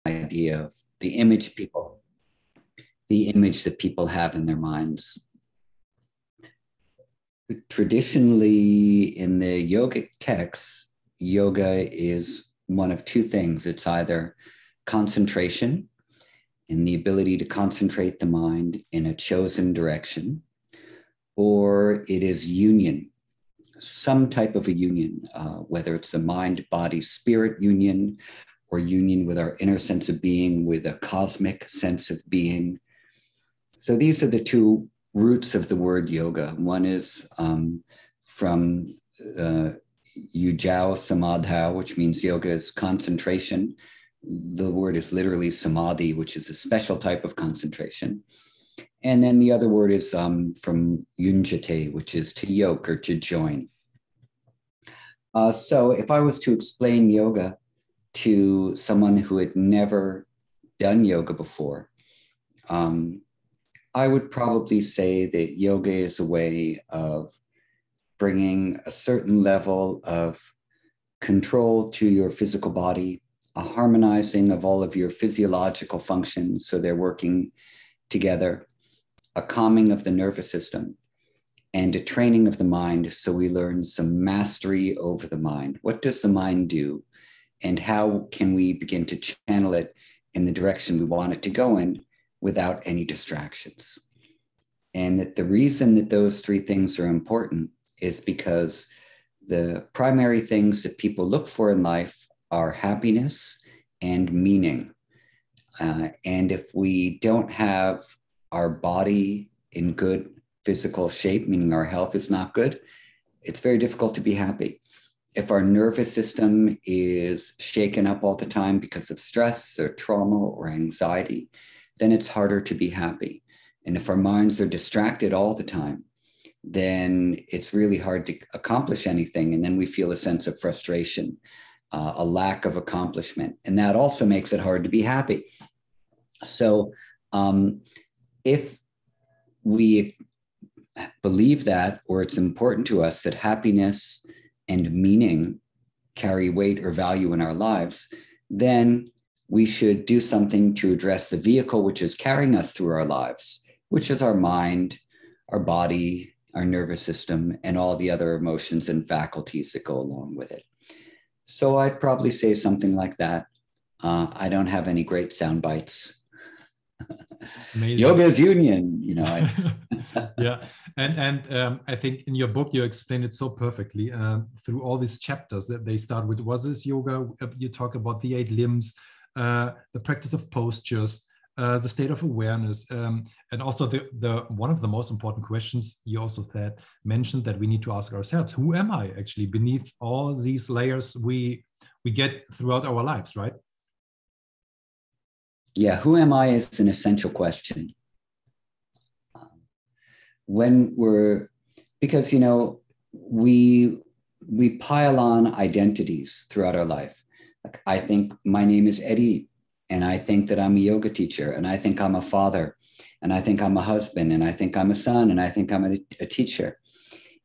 idea of the image that people have in their minds. Traditionally, in the yogic texts, yoga is one of two things. It's either concentration, and the ability to concentrate the mind in a chosen direction, or it is union, some type of a union, whether it's a mind, body, spirit union, or union with our inner sense of being, with a cosmic sense of being. So these are the two roots of the word yoga. One is from Yujao Samadhao, which means yoga is concentration. The word is literally samadhi, which is a special type of concentration. And then the other word is from yunjate, which is to yoke or to join. So if I was to explain yoga to someone who had never done yoga before, I would probably say that yoga is a way of bringing a certain level of control to your physical body, a harmonizing of all of your physiological functions so they're working together, a calming of the nervous system, and a training of the mind so we learn some mastery over the mind. What does the mind do? And how can we begin to channel it in the direction we want it to go in without any distractions? And that the reason that those three things are important is because the primary things that people look for in life are happiness and meaning. And if we don't have our body in good physical shape, meaning our health is not good, it's very difficult to be happy. If our nervous system is shaken up all the time because of stress or trauma or anxiety, then it's harder to be happy. And if our minds are distracted all the time, then it's really hard to accomplish anything. And then we feel a sense of frustration, a lack of accomplishment. And that also makes it hard to be happy. So if we believe that, or it's important to us that happiness and meaning carry weight or value in our lives, then we should do something to address the vehicle which is carrying us through our lives, which is our mind, our body, our nervous system, and all the other emotions and faculties that go along with it. So I'd probably say something like that. I don't have any great sound bites. Yoga is union, you know. Yeah, and I think in your book you explain it so perfectly through all these chapters that they start with. What is yoga? You talk about the 8 limbs, the practice of postures, the state of awareness, and also the one of the most important questions you also mentioned that we need to ask ourselves: who am I actually beneath all these layers we get throughout our lives, right? Yeah, who am I is an essential question. Because, you know, we pile on identities throughout our life. Like, I think my name is Eddie, and I think that I'm a yoga teacher, and I think I'm a father, and I think I'm a husband, and I think I'm a son, and I think I'm a teacher.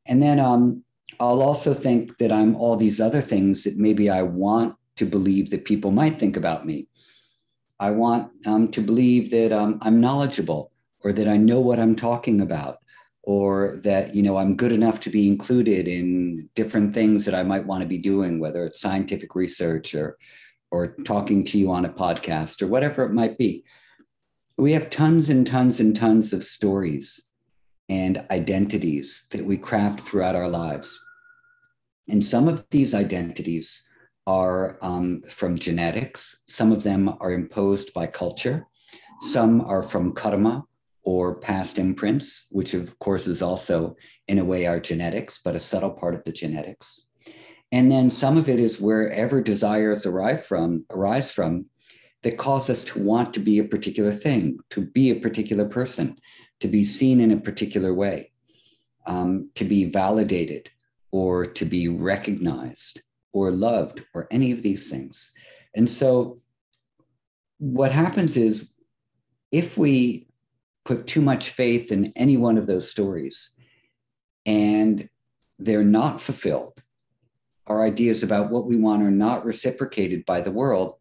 And then I'll also think that I'm all these other things that maybe I want to believe that people might think about me. I want to believe that I'm knowledgeable, or that I know what I'm talking about, or that, you know, I'm good enough to be included in different things that I might want to be doing, whether it's scientific research or talking to you on a podcast or whatever it might be. We have tons and tons and tons of stories and identities that we craft throughout our lives. And some of these identities are from genetics. Some of them are imposed by culture. Some are from karma, or past imprints, which of course is also in a way our genetics, but a subtle part of the genetics. And then some of it is wherever desires arise from, that cause us to want to be a particular thing, to be a particular person, to be seen in a particular way, to be validated, or to be recognized, or loved, or any of these things. And so what happens is, if we put too much faith in any one of those stories and they're not fulfilled, our ideas about what we want are not reciprocated by the world,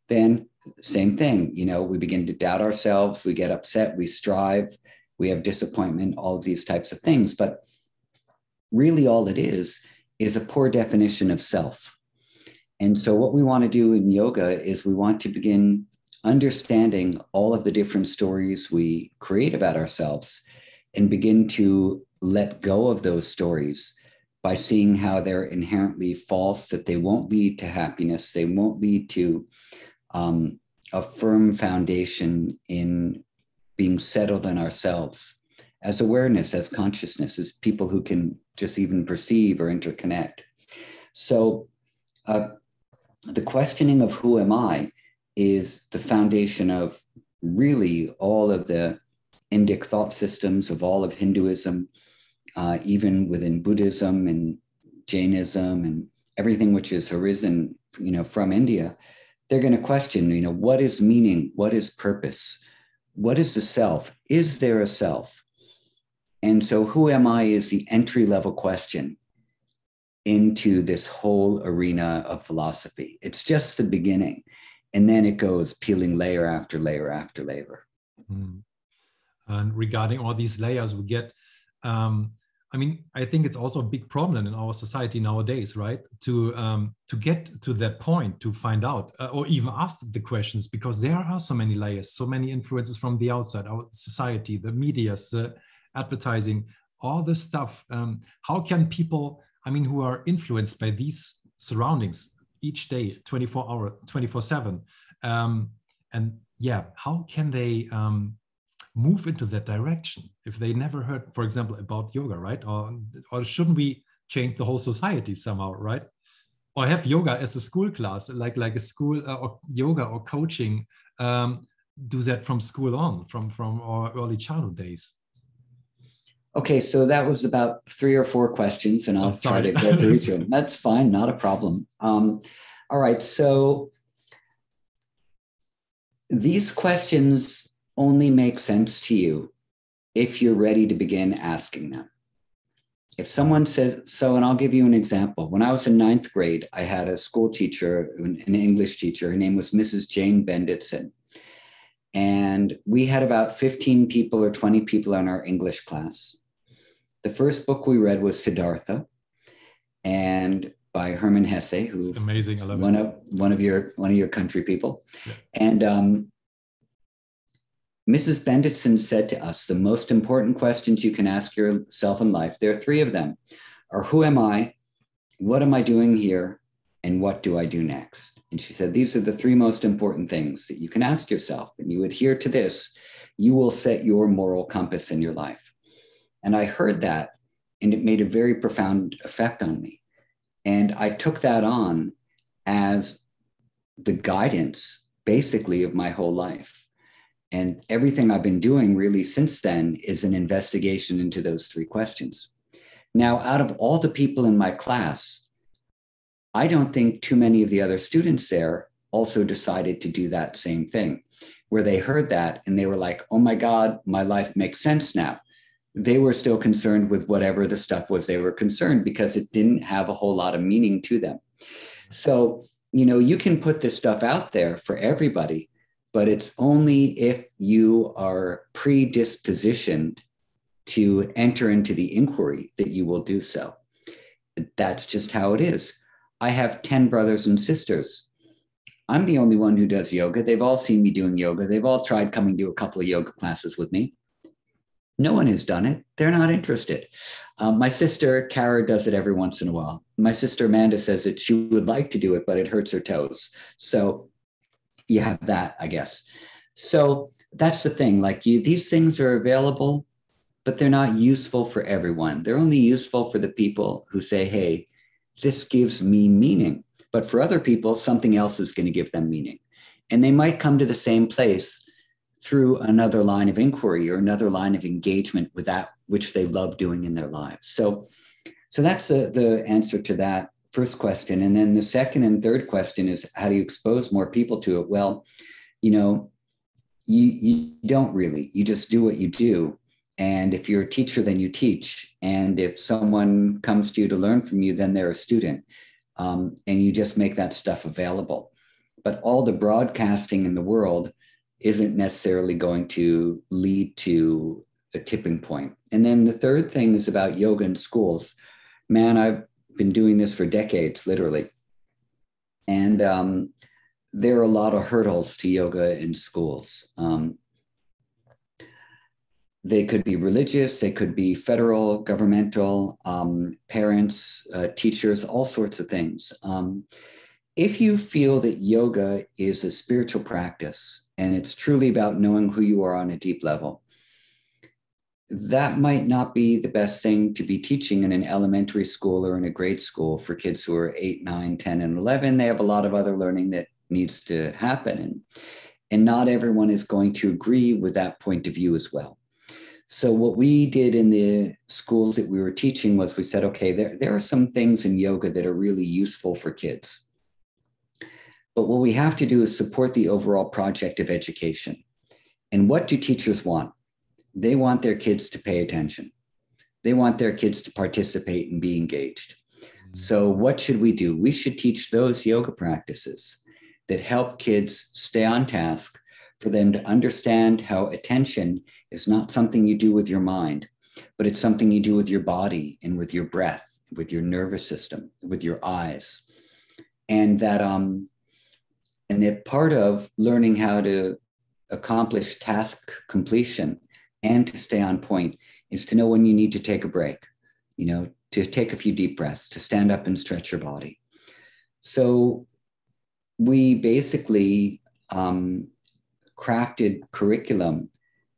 then same thing. We begin to doubt ourselves, we get upset, we strive, we have disappointment, all of these types of things. But really all it is a poor definition of self. And so what we want to do in yoga is we want to begin understanding all of the different stories we create about ourselves and begin to let go of those stories by seeing how they're inherently false, that they won't lead to happiness, they won't lead to a firm foundation in being settled in ourselves as awareness, as consciousness, as people who can just even perceive or interconnect. So the questioning of who am I is the foundation of really all of the Indic thought systems, of all of Hinduism, even within Buddhism and Jainism and everything which has arisen, from India. They're going to question, what is meaning? What is purpose? What is the self? Is there a self? And so who am I is the entry-level question into this whole arena of philosophy. It's just the beginning. And then it goes peeling layer after layer after layer. Mm. And regarding all these layers we get, I think it's also a big problem in our society nowadays, right? To get to that point, to find out or even ask the questions, because there are so many layers, so many influences from the outside, our society, the media, advertising, all this stuff. How can people, who are influenced by these surroundings each day, 24/7, how can they move into that direction if they never heard, for example, about yoga, right? Or shouldn't we change the whole society somehow, right? Or have yoga as a school class, like a school or yoga or coaching, do that from school on, from our early childhood days. Okay, so that was about 3 or 4 questions, and I'll try to go through each of them. That's fine, not a problem. All right, so these questions only make sense to you if you're ready to begin asking them. If someone says, and I'll give you an example. When I was in 9th grade, I had a school teacher, an English teacher. Her name was Mrs. Jane Benditson. And we had about 15 people or 20 people in our English class. The first book we read was Siddhartha, and by Hermann Hesse, who's amazing. I love one of your country people. Yeah. And Mrs. Benditson said to us, the most important questions you can ask yourself in life, there are 3 of them, are who am I, what am I doing here, and what do I do next? And she said, these are the 3 most important things that you can ask yourself. And you adhere to this, you will set your moral compass in your life. And I heard that, and it made a very profound effect on me. And I took that on as the guidance, basically, of my whole life. And everything I've been doing really since then is an investigation into those 3 questions. Now, out of all the people in my class, I don't think too many of the other students there also decided to do that same thing, where they heard that and they were like, oh my God, my life makes sense now. They were still concerned with whatever the stuff was they were concerned, because it didn't have a whole lot of meaning to them. So, you can put this stuff out there for everybody, but it's only if you are predispositioned to enter into the inquiry that you will do so. That's just how it is. I have 10 brothers and sisters. I'm the only one who does yoga. They've all seen me doing yoga. They've all tried coming to a couple of yoga classes with me. No one has done it. They're not interested. My sister, Kara, does it every once in a while. My sister, Amanda, says that she would like to do it, but it hurts her toes. So you have that, I guess. So that's the thing. These things are available, but they're not useful for everyone. They're only useful for the people who say, hey, this gives me meaning. But for other people, something else is going to give them meaning. And they might come to the same place through another line of inquiry or another line of engagement with that which they love doing in their lives. So that's the answer to that first question. And then the second and third question is, how do you expose more people to it? Well, you don't really, you just do what you do. And if you're a teacher, then you teach. And if someone comes to you to learn from you, then they're a student. And you just make that stuff available. but all the broadcasting in the world isn't necessarily going to lead to a tipping point. And then the third thing is about yoga in schools. Man, I've been doing this for decades, literally. And there are a lot of hurdles to yoga in schools. They could be religious, they could be federal, governmental, parents, teachers, all sorts of things. If you feel that yoga is a spiritual practice and it's truly about knowing who you are on a deep level, that might not be the best thing to be teaching in an elementary school or in a grade school for kids who are 8, 9, 10, and 11. They have a lot of other learning that needs to happen. And not everyone is going to agree with that point of view as well. So what we did in the schools that we were teaching was we said, okay, there are some things in yoga that are really useful for kids. But what we have to do is support the overall project of education. And what do teachers want? They want their kids to pay attention. They want their kids to participate and be engaged. So what should we do? We should teach those yoga practices that help kids stay on task, for them to understand how attention is not something you do with your mind, but it's something you do with your body and with your breath, with your nervous system, with your eyes. And that part of learning how to accomplish task completion and to stay on point is to know when you need to take a break, to take a few deep breaths, to stand up and stretch your body. So we basically crafted curriculum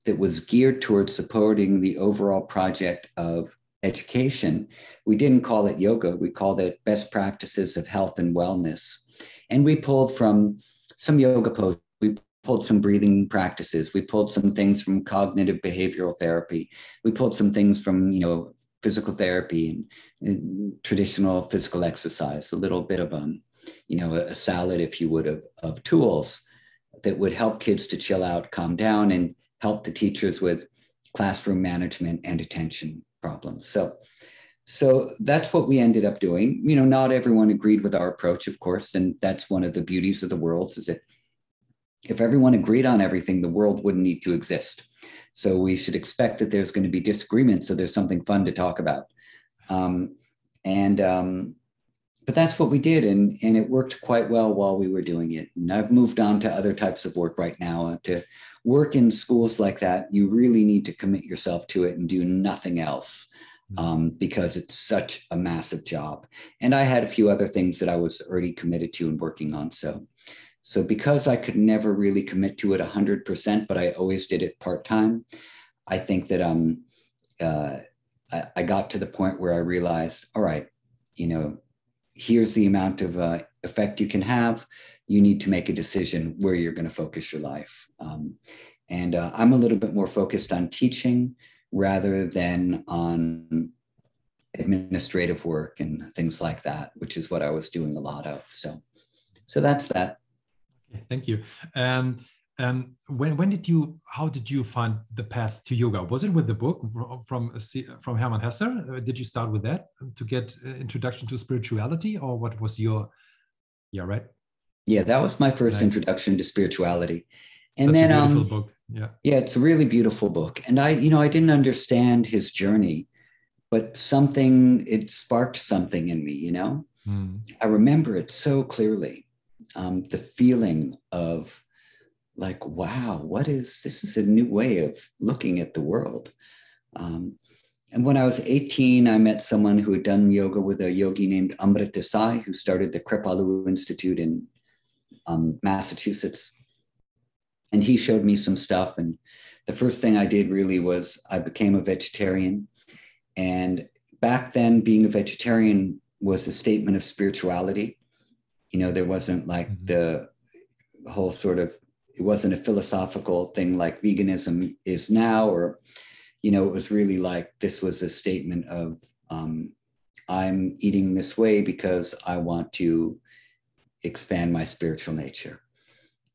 that was geared towards supporting the overall project of education. We didn't call it yoga, we called it best practices of health and wellness. And we pulled from some yoga poses, we pulled some breathing practices, we pulled some things from cognitive behavioral therapy, we pulled some things from, physical therapy and traditional physical exercise, a little bit of, a salad, if you would, of tools that would help kids to chill out, calm down, and help the teachers with classroom management and attention problems. So that's what we ended up doing. Not everyone agreed with our approach, of course, and that's one of the beauties of the world, is that if everyone agreed on everything, the world wouldn't need to exist. So we should expect that there's going to be disagreement, so there's something fun to talk about. But that's what we did, and it worked quite well while we were doing it. And I've moved on to other types of work right now. To work in schools like that, you really need to commit yourself to it and do nothing else, because it's such a massive job. And I had a few other things that I was already committed to and working on. So because I could never really commit to it 100%, but I always did it part-time, I think that I got to the point where I realized, all right, here's the amount of effect you can have. You need to make a decision where you're going to focus your life. And I'm a little bit more focused on teaching rather than on administrative work and things like that, which is what I was doing a lot of. So that's that. Thank you. How did you find the path to yoga? Was it with the book from Hermann Hesse? Did you start with that to get introduction to spirituality, or what was your, right? Yeah, that was my first introduction to spirituality. And such then a beautiful book. Yeah, it's a really beautiful book. And I didn't understand his journey, but it sparked something in me, I remember it so clearly. The feeling of like, wow, this is a new way of looking at the world. And when I was 18, I met someone who had done yoga with a yogi named Amrit Desai, who started the Kripalu Institute in Massachusetts. And he showed me some stuff. And the first thing I did really was I became a vegetarian. And back then, being a vegetarian was a statement of spirituality. There wasn't like the whole sort of, it wasn't a philosophical thing like veganism is now, or, it was really like, this was a statement of, I'm eating this way because I want to expand my spiritual nature.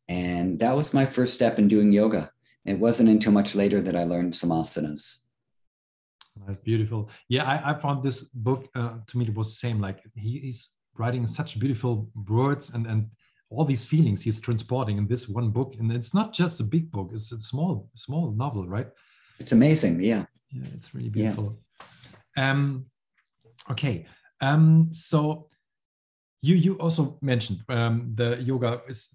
And that was my first step in doing yoga. It wasn't until much later that I learned some asanas. That's beautiful. Yeah, I found this book, to me, it was the same. Like he's writing such beautiful words and all these feelings he's transporting in this one book. And it's not just a big book, it's a small novel, right? It's amazing. Yeah. Yeah, it's really beautiful. Yeah. Okay. So you also mentioned the yoga is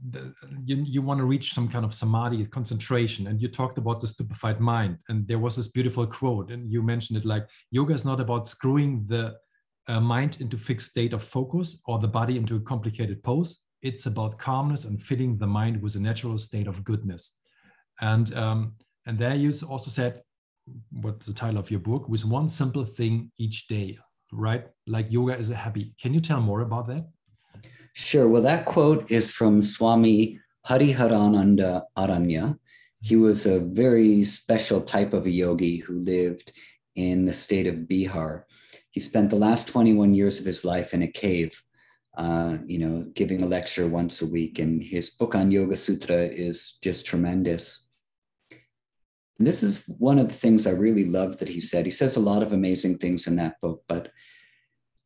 you want to reach some kind of samadhi, concentration, and you talked about the stupefied mind. And there was this beautiful quote, and you mentioned it like, yoga is not about screwing the mind into fixed state of focus or the body into a complicated pose. It's about calmness and filling the mind with a natural state of goodness. And there you also said, what's the title of your book? With one simple thing each day, right? Like yoga is a habit. Can you tell more about that? Sure. Well, that quote is from Swami Hariharan Aranya. He was a very special type of a yogi who lived in the state of Bihar. He spent the last 21 years of his life in a cave, giving a lecture once a week. And his book on Yoga Sutra is just tremendous. And this is one of the things I really love that he said. He says a lot of amazing things in that book, but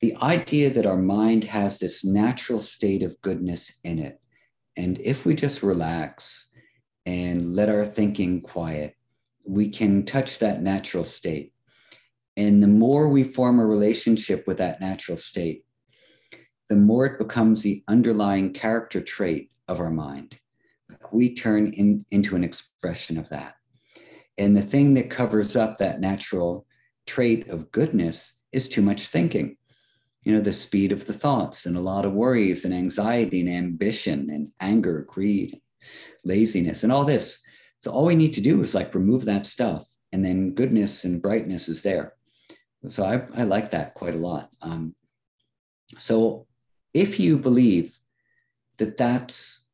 the idea that our mind has this natural state of goodness in it. And if we just relax and let our thinking quiet, we can touch that natural state. And the more we form a relationship with that natural state, the more it becomes the underlying character trait of our mind. We turn into an expression of that. And the thing that covers up that natural trait of goodness is too much thinking. The speed of the thoughts and a lot of worries and anxiety and ambition and anger, greed, laziness, and all this. So all we need to do is like remove that stuff, and then goodness and brightness is there. So I like that quite a lot. So if you believe that that's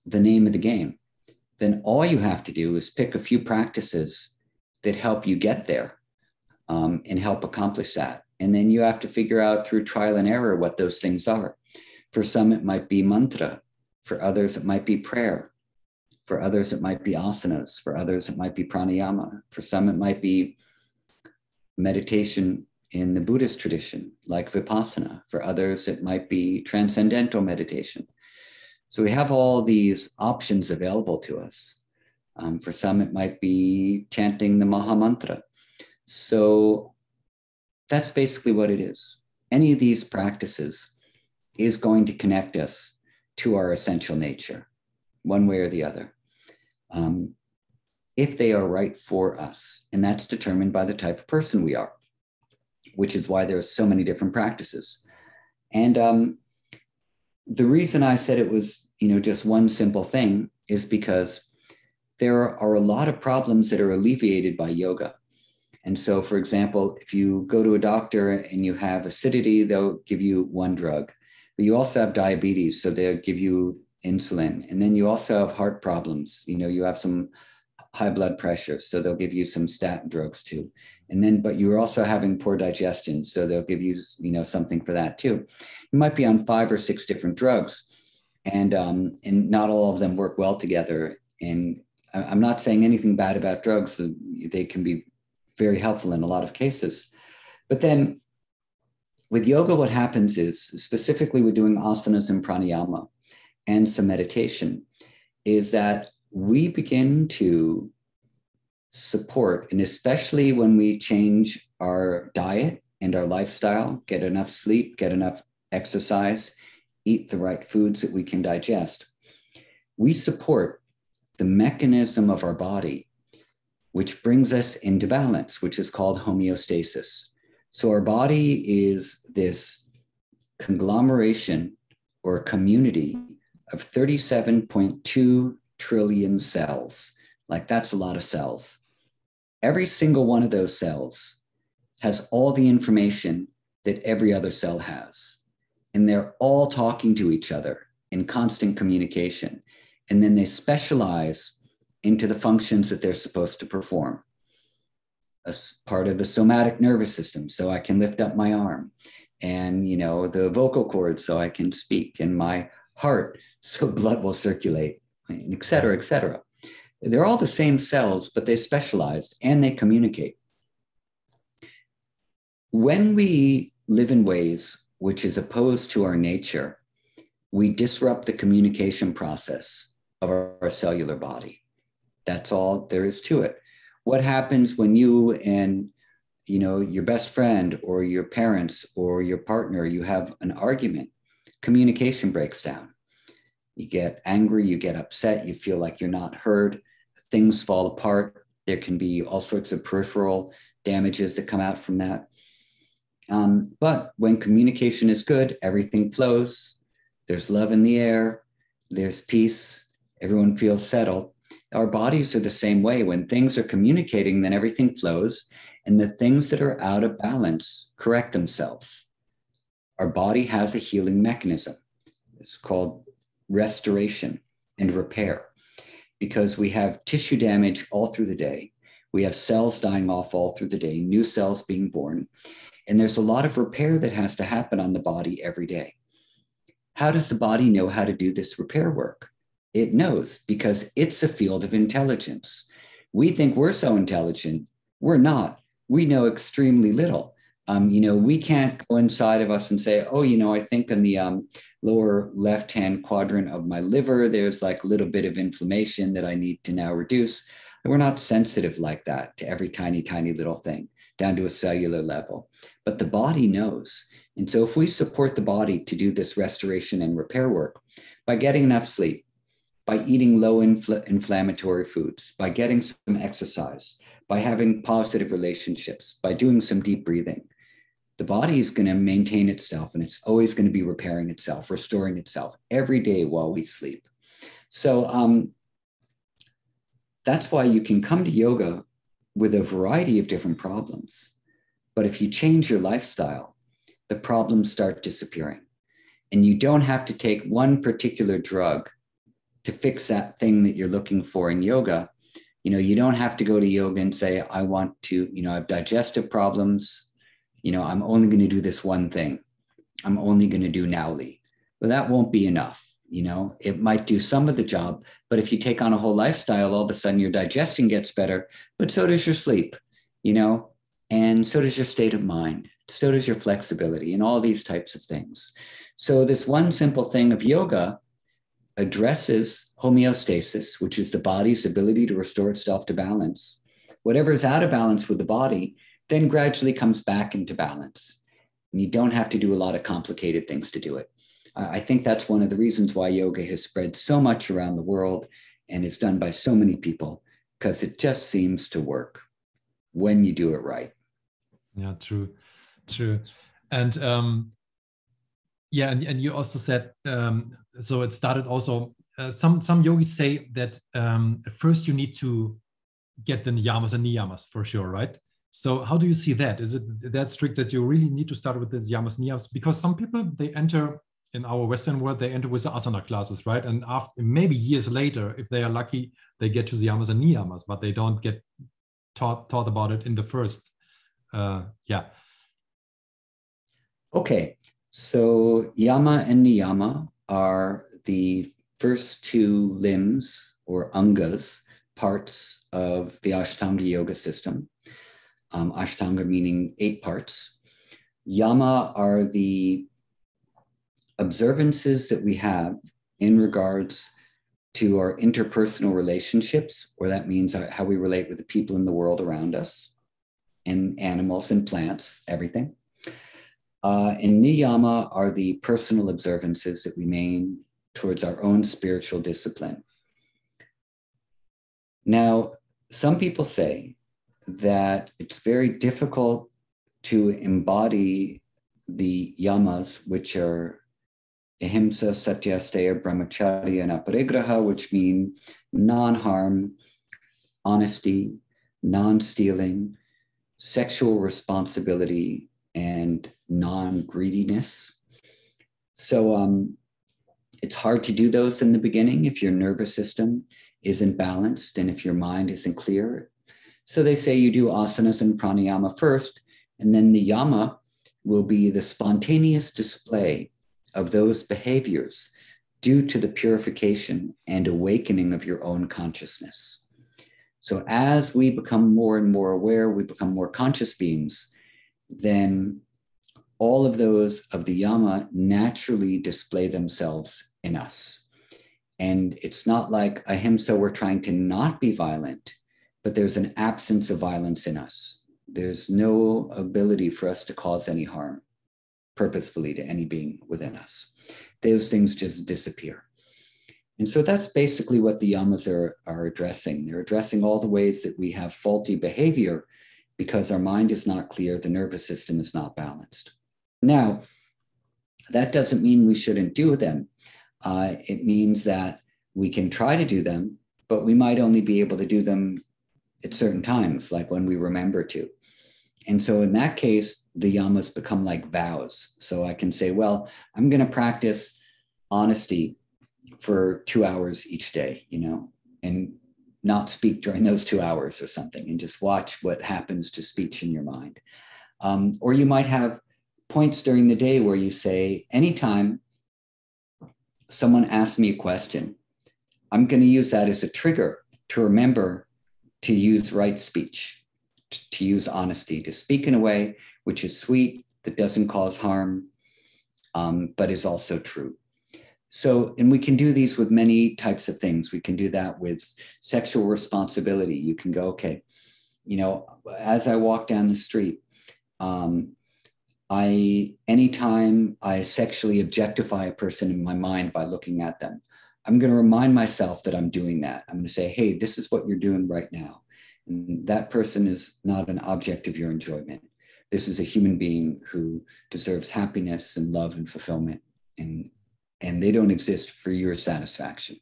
the name of the game, then all you have to do is pick a few practices that help you get there and help accomplish that. And then you have to figure out through trial and error what those things are. For some, it might be mantra. For others, it might be prayer. For others, it might be asanas. For others, it might be pranayama. For some, it might be meditation in the Buddhist tradition, like vipassana. For others, it might be transcendental meditation. So we have all these options available to us. For some, it might be chanting the Maha Mantra. So that's basically what it is. Any of these practices is going to connect us to our essential nature, one way or the other, if they are right for us. And that's determined by the type of person we are, which is why there are so many different practices. And the reason I said it was, just one simple thing is because there are a lot of problems that are alleviated by yoga. And so, for example, if you go to a doctor and you have acidity, they'll give you one drug. But you also have diabetes, so they'll give you insulin. And then you also have heart problems. You have some high blood pressure, so they'll give you some statin drugs too. And then, but you're also having poor digestion, so they'll give you, something for that too. You might be on 5 or 6 different drugs, and not all of them work well together. And I'm not saying anything bad about drugs. They can be very helpful in a lot of cases. But then with yoga, what happens is, specifically with doing asanas and pranayama and some meditation, is that we begin to support, and especially when we change our diet and our lifestyle, get enough sleep, get enough exercise, eat the right foods that we can digest, we support the mechanism of our body which brings us into balance, which is called homeostasis. So our body is this conglomeration or community of 37.2 trillion cells. Like, that's a lot of cells. Every single one of those cells has all the information that every other cell has. And they're all talking to each other in constant communication. And then they specialize into the functions that they're supposed to perform. As part of the somatic nervous system, so I can lift up my arm, and the vocal cords, so I can speak, and my heart, so blood will circulate, et cetera, et cetera. They're all the same cells, but they specialize and they communicate. When we live in ways which is opposed to our nature, we disrupt the communication process of our cellular body. That's all there is to it. What happens when you and your best friend or your parents or your partner, you have an argument? Communication breaks down. You get angry, you get upset, you feel like you're not heard, things fall apart. There can be all sorts of peripheral damages that come out from that. But when communication is good, everything flows. There's love in the air. There's peace. Everyone feels settled. Our bodies are the same way. When things are communicating, then everything flows. And the things that are out of balance correct themselves. Our body has a healing mechanism. It's called restoration and repair, because we have tissue damage all through the day. We have cells dying off all through the day, new cells being born. And there's a lot of repair that has to happen on the body every day. How does the body know how to do this repair work? It knows, because it's a field of intelligence. We think we're so intelligent. We're not. We know extremely little. We can't go inside of us and say, oh, I think in the lower left-hand quadrant of my liver, there's like a little bit of inflammation that I need to now reduce. And we're not sensitive like that to every tiny, tiny little thing down to a cellular level. But the body knows. And so if we support the body to do this restoration and repair work by getting enough sleep, by eating low inflammatory foods, by getting some exercise, by having positive relationships, by doing some deep breathing, the body is going to maintain itself, and it's always going to be repairing itself, restoring itself every day while we sleep. So that's why you can come to yoga with a variety of different problems. But if you change your lifestyle, the problems start disappearing. And you don't have to take one particular drug to fix that thing that you're looking for in yoga. You don't have to go to yoga and say, I want to, I have digestive problems. I'm only going to do this one thing. I'm only going to do Nauli. Well, that won't be enough. It might do some of the job, but if you take on a whole lifestyle, all of a sudden your digestion gets better, but so does your sleep, and so does your state of mind. So does your flexibility and all these types of things. So this one simple thing of yoga addresses homeostasis, which is the body's ability to restore itself to balance. Whatever is out of balance with the body then gradually comes back into balance. And you don't have to do a lot of complicated things to do it. I think that's one of the reasons why yoga has spread so much around the world and is done by so many people, because it just seems to work when you do it right. Yeah, true. And and you also said, so it started also, some yogis say that at first you need to get the yamas and niyamas for sure, right? So how do you see that? Is it that strict that you really need to start with the yamas, niyamas? Because some people, they enter in our Western world, they enter with the asana classes, right? And after maybe years later, if they are lucky, they get to the yamas and niyamas, but they don't get taught about it in the first. Okay, so yama and niyama are the first two limbs or angas, parts of the Ashtanga Yoga system. Ashtanga meaning 8 parts. Yama are the observances that we have in regards to our interpersonal relationships, or that means how we relate with the people in the world around us, and animals and plants, everything. And niyama are the personal observances that we make towards our own spiritual discipline. Now, some people say that it's very difficult to embody the yamas, which are ahimsa, satya, asteya, brahmacharya, and aparigraha, which mean non-harm, honesty, non-stealing, sexual responsibility, and non-greediness. So it's hard to do those in the beginning if your nervous system isn't balanced and if your mind isn't clear. So they say you do asanas and pranayama first, and then the yama will be the spontaneous display of those behaviors due to the purification and awakening of your own consciousness. So as we become more and more aware, we become more conscious beings, then all of those of the yama naturally display themselves in us. And it's not like ahimsa, we're trying to not be violent, but there's an absence of violence in us. There's no ability for us to cause any harm purposefully to any being within us. Those things just disappear. And so that's basically what the yamas are addressing. They're addressing all the ways that we have faulty behavior because our mind is not clear, the nervous system is not balanced. Now, that doesn't mean we shouldn't do them. It means that we can try to do them, but we might only be able to do them at certain times, like when we remember to. And so in that case, the yamas become like vows. So I can say, well, I'm going to practice honesty for 2 hours each day, and not speak during those 2 hours or something, and just watch what happens to speech in your mind. Or you might have points during the day where you say, anytime someone asks me a question, I'm going to use that as a trigger to remember to use right speech, to use honesty, to speak in a way which is sweet, that doesn't cause harm, but is also true. So, and we can do these with many types of things. We can do that with sexual responsibility. You can go, okay, as I walk down the street, anytime I sexually objectify a person in my mind by looking at them, I'm going to remind myself that I'm doing that. I'm going to say, hey, this is what you're doing right now. And that person is not an object of your enjoyment. This is a human being who deserves happiness and love and fulfillment, and they don't exist for your satisfaction.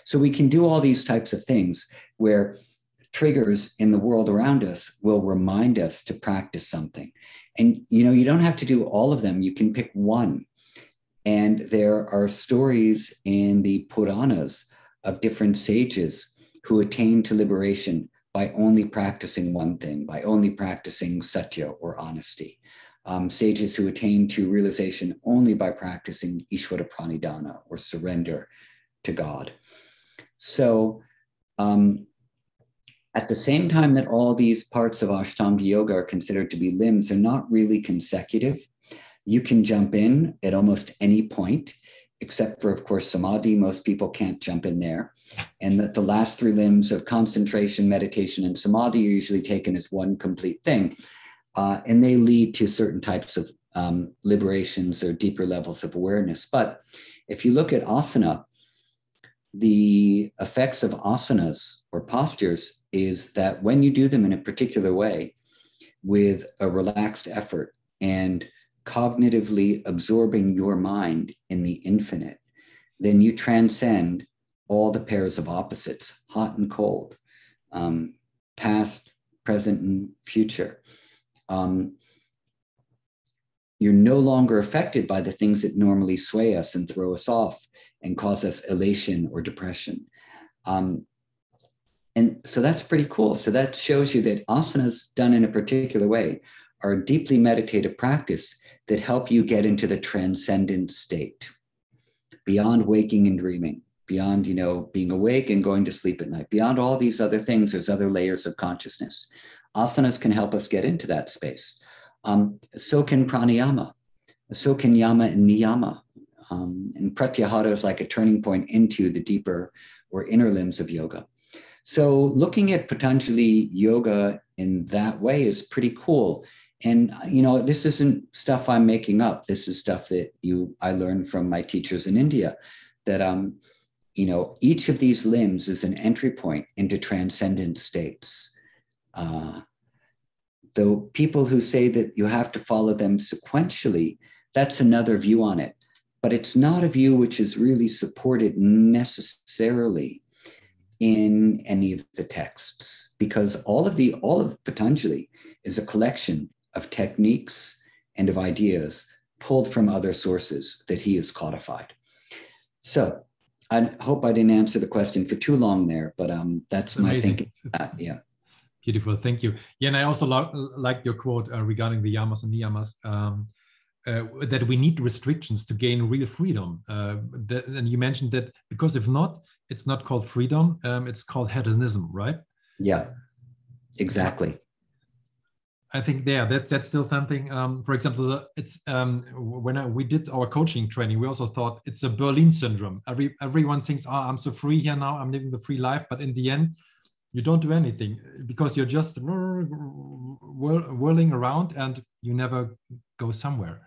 So we can do all these types of things where triggers in the world around us will remind us to practice something. And, you don't have to do all of them. You can pick one. And there are stories in the Puranas of different sages who attained to liberation by only practicing one thing, by only practicing satya or honesty. Sages who attain to realization only by practicing Ishvara Pranidhana or surrender to God. So at the same time that all these parts of Ashtanga Yoga are considered to be limbs, they're not really consecutive. You can jump in at almost any point, except for, of course, samadhi. Most people can't jump in there. And the last three limbs of concentration, meditation, and samadhi are usually taken as one complete thing. And they lead to certain types of liberations or deeper levels of awareness. But if you look at asana, the effects of asanas or postures is that when you do them in a particular way with a relaxed effort and cognitively absorbing your mind in the infinite, then you transcend all the pairs of opposites, hot and cold, past, present, and future. You're no longer affected by the things that normally sway us and throw us off and cause us elation or depression. And so that's pretty cool. So that shows you that asanas done in a particular way are a deeply meditative practice that help you get into the transcendent state, beyond waking and dreaming, beyond, being awake and going to sleep at night, beyond all these other things. There's other layers of consciousness. Asanas can help us get into that space. So can pranayama, so can yama and niyama. And pratyahara is like a turning point into the deeper or inner limbs of yoga. So looking at Patanjali yoga in that way is pretty cool. And, this isn't stuff I'm making up. This is stuff that I learned from my teachers in India, that, each of these limbs is an entry point into transcendent states. Though people who say that you have to follow them sequentially, that's another view on it. But it's not a view which is really supported necessarily in any of the texts, because all of Patanjali is a collection of techniques and of ideas pulled from other sources that he has codified. So I hope I didn't answer the question for too long there, but that's my thinking. Yeah. Beautiful, thank you. Yeah, and I also like your quote regarding the yamas and niyamas, that we need restrictions to gain real freedom. And you mentioned that because if not, it's not called freedom, it's called hedonism, right? Yeah, exactly. I think that's still something. For example, it's when we did our coaching training, we also thought it's a Berlin syndrome. Everyone thinks, "Oh, I'm so free here now. I'm living the free life," but in the end, you don't do anything because you're just whirling around and you never go somewhere.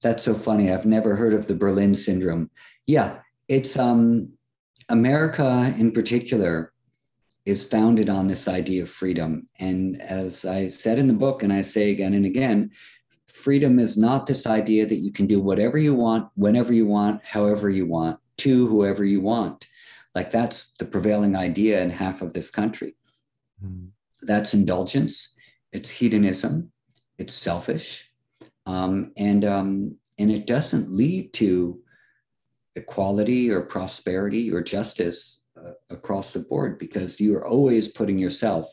That's so funny. I've never heard of the Berlin syndrome. Yeah, it's America in particular is founded on this idea of freedom. And as I said in the book, and I say again and again, freedom is not this idea that you can do whatever you want, whenever you want, however you want, to whoever you want. Like that's the prevailing idea in half of this country. Mm. That's indulgence, it's hedonism, it's selfish, and it doesn't lead to equality or prosperity or justice across the board, because you are always putting yourself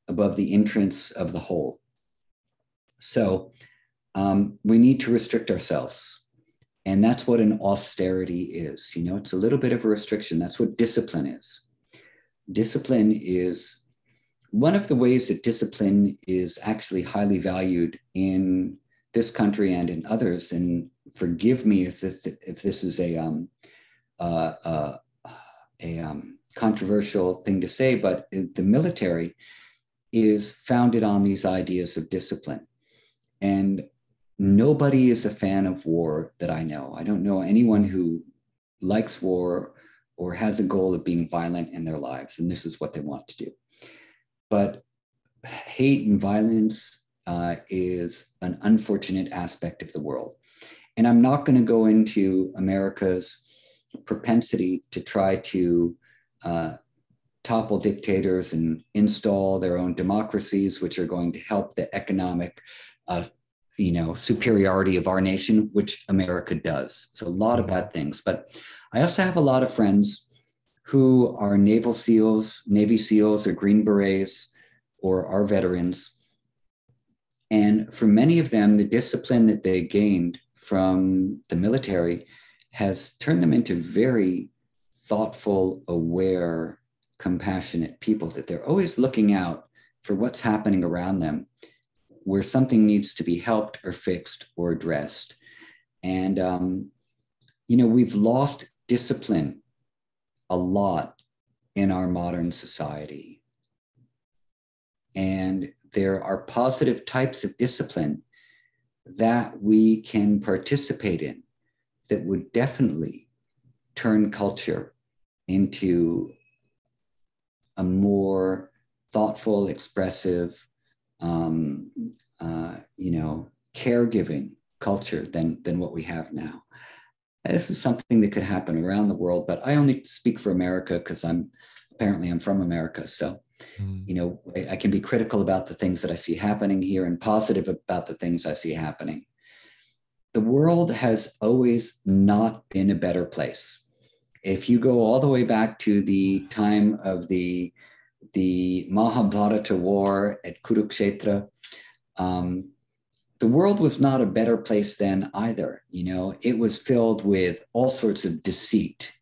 above the interests of the whole. So we need to restrict ourselves. And that's what an austerity is. You know, it's a little bit of a restriction. That's what discipline is. Discipline is one of the ways that discipline is actually highly valued in this country and in others. And forgive me if this is a controversial thing to say, but the military is founded on these ideas of discipline. And nobody is a fan of war that I know. I don't know anyone who likes war or has a goal of being violent in their lives, and this is what they want to do. But hate and violence is an unfortunate aspect of the world. And I'm not going to go into America's propensity to try to topple dictators and install their own democracies, which are going to help the economic superiority of our nation, which America does. So a lot of bad things. But I also have a lot of friends who are Naval SEALs, Navy SEALs, or Green Berets, or are veterans. And for many of them, the discipline that they gained from the military has turned them into very thoughtful, aware, compassionate people, that they're always looking out for what's happening around them, where something needs to be helped or fixed or addressed. And, we've lost discipline a lot in our modern society. And there are positive types of discipline that we can participate in that would definitely turn culture into a more thoughtful, expressive, caregiving culture than what we have now. And this is something that could happen around the world, but I only speak for America because I'm from America. So, I can be critical about the things that I see happening here and positive about the things I see happening. The world has always not been a better place. If you go all the way back to the time of the Mahabharata war at Kurukshetra, the world was not a better place then either. It was filled with all sorts of deceit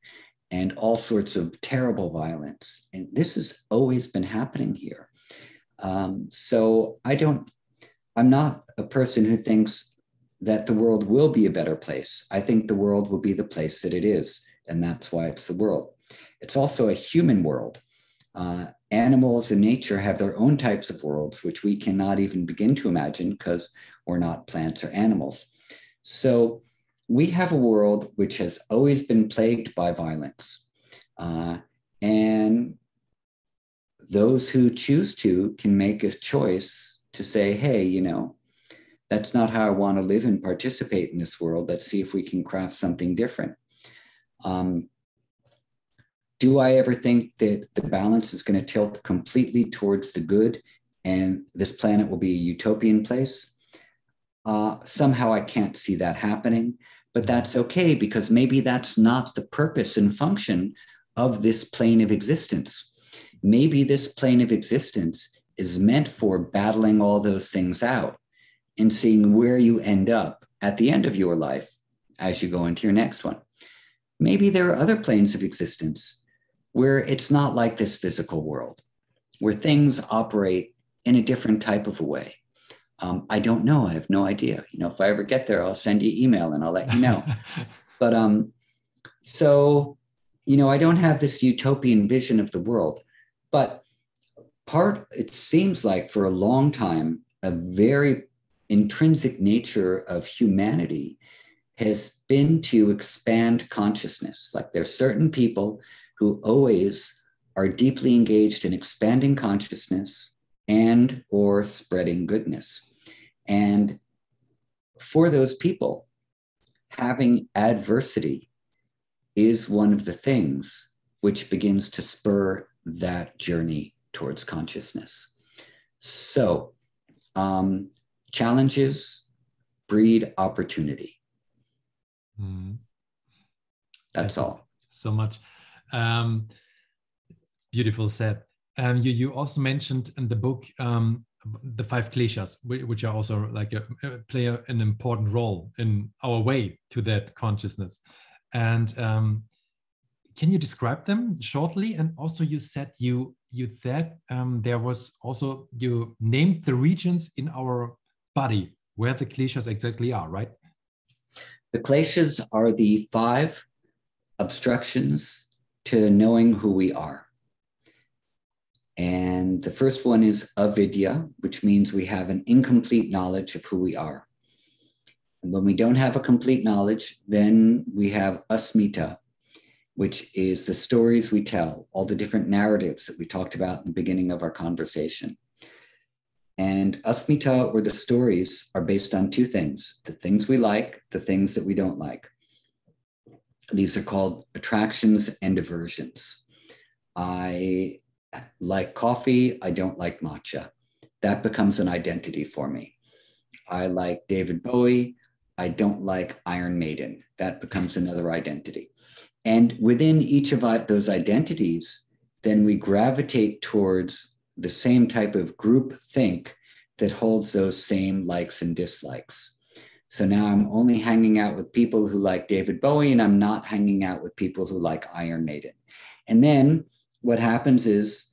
and all sorts of terrible violence. And this has always been happening here. So I'm not a person who thinks that the world will be a better place. I think the world will be the place that it is. And that's why it's the world. It's also a human world. Animals and nature have their own types of worlds, which we cannot even begin to imagine because we're not plants or animals. So we have a world which has always been plagued by violence. And those who choose to can make a choice to say, hey, that's not how I want to live and participate in this world. Let's see if we can craft something different. Do I ever think that the balance is going to tilt completely towards the good and this planet will be a utopian place? Somehow I can't see that happening, but that's okay, because maybe that's not the purpose and function of this plane of existence. Maybe this plane of existence is meant for battling all those things out and seeing where you end up at the end of your life as you go into your next one. Maybe there are other planes of existence where it's not like this physical world, where things operate in a different type of a way. I don't know. I have no idea. If I ever get there, I'll send you email and I'll let you know. But so, I don't have this utopian vision of the world, but it seems like for a long time, a very intrinsic nature of humanity has been to expand consciousness. Like there's certain people who always are deeply engaged in expanding consciousness and or spreading goodness. And for those people, having adversity is one of the things which begins to spur that journey towards consciousness. So challenges breed opportunity. That's all. So much. Beautiful said. You also mentioned in the book the 5 cliches, which are also like play an important role in our way to that consciousness. And can you describe them shortly? And also, you said there was also, you named the regions in our body where the cliches exactly are, right? The cliches are the 5 obstructions to knowing who we are. And the first one is avidya, which means we have an incomplete knowledge of who we are. And when we don't have a complete knowledge, then we have asmita, which is the stories we tell, all the different narratives that we talked about in the beginning of our conversation. And asmita, or the stories, are based on 2 things: the things we like, the things that we don't like. These are called attractions and aversions. I like coffee, I don't like matcha. That becomes an identity for me. I like David Bowie, I don't like Iron Maiden. That becomes another identity. And within each of those identities, then we gravitate towards the same type of group think that holds those same likes and dislikes. So now I'm only hanging out with people who like David Bowie, and I'm not hanging out with people who like Iron Maiden. And then what happens is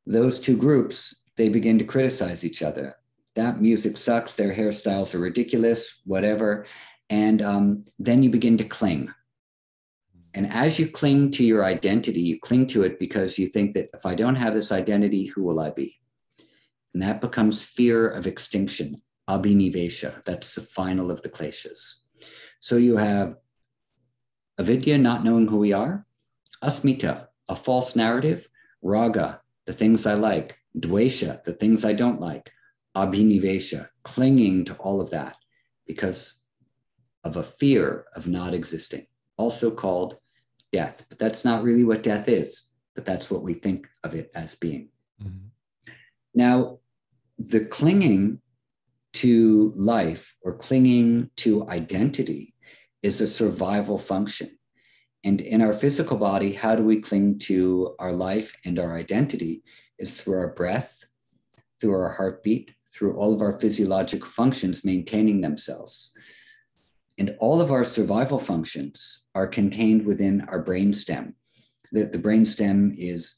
those 2 groups, they begin to criticize each other. That music sucks, their hairstyles are ridiculous, whatever. And then you begin to cling. And as you cling to your identity, you cling to it because you think that if I don't have this identity, who will I be? And that becomes fear of extinction, abhinivesha. That's the final of the cliches. So you have avidya, not knowing who we are; asmita, a false narrative; raga, the things I like; dvesha, the things I don't like; abhinivesha, clinging to all of that because of a fear of not existing, also called death. But that's not really what death is, but that's what we think of it as being. Mm-hmm. Now, the clinging to life or clinging to identity is a survival function. And in our physical body, how do we cling to our life and our identity? Is through our breath, through our heartbeat, through all of our physiological functions maintaining themselves. And all of our survival functions are contained within our brainstem. The brainstem is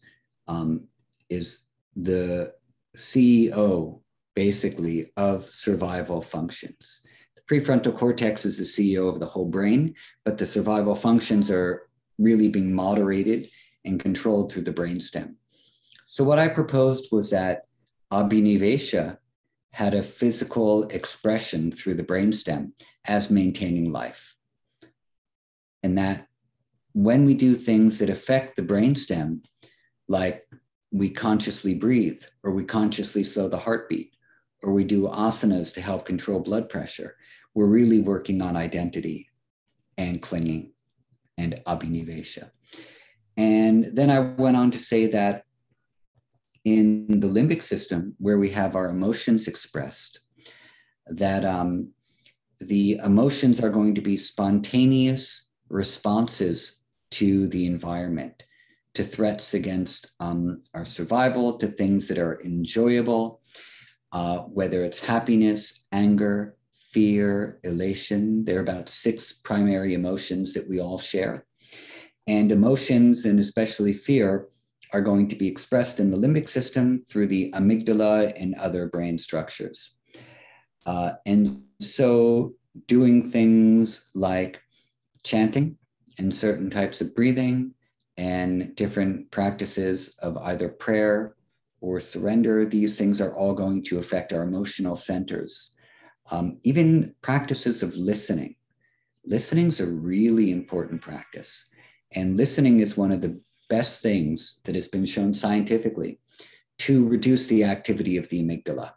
the CEO, basically, of survival functions. The prefrontal cortex is the CEO of the whole brain, but the survival functions are really being moderated and controlled through the brainstem. So what I proposed was that abhinivesha had a physical expression through the brainstem as maintaining life. And that when we do things that affect the brainstem, like we consciously breathe, or we consciously slow the heartbeat, or we do asanas to help control blood pressure, we're really working on identity and clinging and abhinivesha. And then I went on to say that in the limbic system, where we have our emotions expressed, that the emotions are going to be spontaneous responses to the environment, to threats against our survival, to things that are enjoyable, whether it's happiness, anger, fear, elation. There are about 6 primary emotions that we all share. And emotions, and especially fear, are going to be expressed in the limbic system through the amygdala and other brain structures. And so doing things like chanting and certain types of breathing and different practices of either prayer or surrender, these things are all going to affect our emotional centers. Even practices of listening. Listening's a really important practice. And listening is one of the best things that has been shown scientifically to reduce the activity of the amygdala.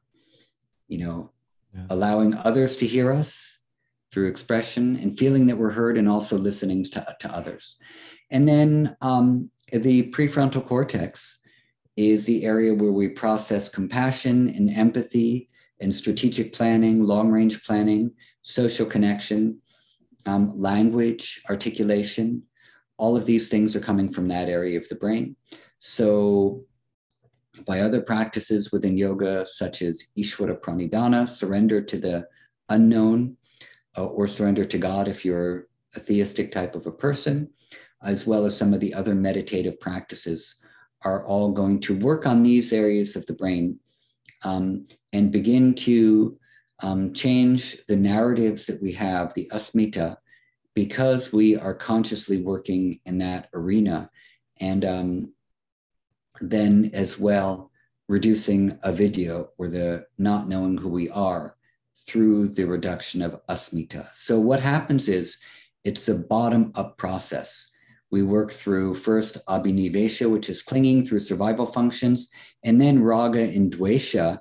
Allowing others to hear us through expression and feeling that we're heard, and also listening to others. And then the prefrontal cortex is the area where we process compassion and empathy and strategic planning, long-range planning, social connection, language, articulation. All of these things are coming from that area of the brain. So by other practices within yoga, such as Ishvara Pranidhana, surrender to the unknown, or surrender to God if you're a theistic type of a person, as well as some of the other meditative practices, are all going to work on these areas of the brain and begin to change the narratives that we have, the asmita, because we are consciously working in that arena. And then as well, reducing avidya, or the not knowing who we are, through the reduction of asmita. So what happens is it's a bottom-up process. We work through first abhinivesha, which is clinging through survival functions, and then raga and dvesha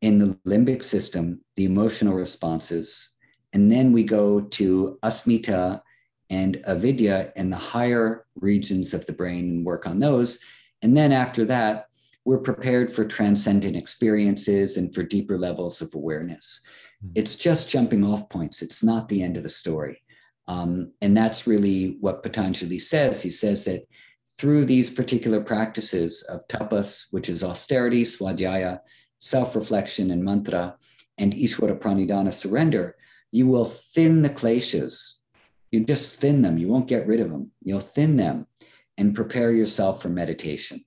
in the limbic system, the emotional responses. And then we go to asmita and avidya in the higher regions of the brain and work on those. And then after that, we're prepared for transcendent experiences and for deeper levels of awareness. It's just jumping off points. It's not the end of the story. And that's really what Patanjali says. He says that through these particular practices of tapas, which is austerity, swadhyaya, self-reflection and mantra, and Ishvara Pranidhana, surrender, you will thin the cliches. You just thin them. You won't get rid of them. You'll thin them and prepare yourself for meditation.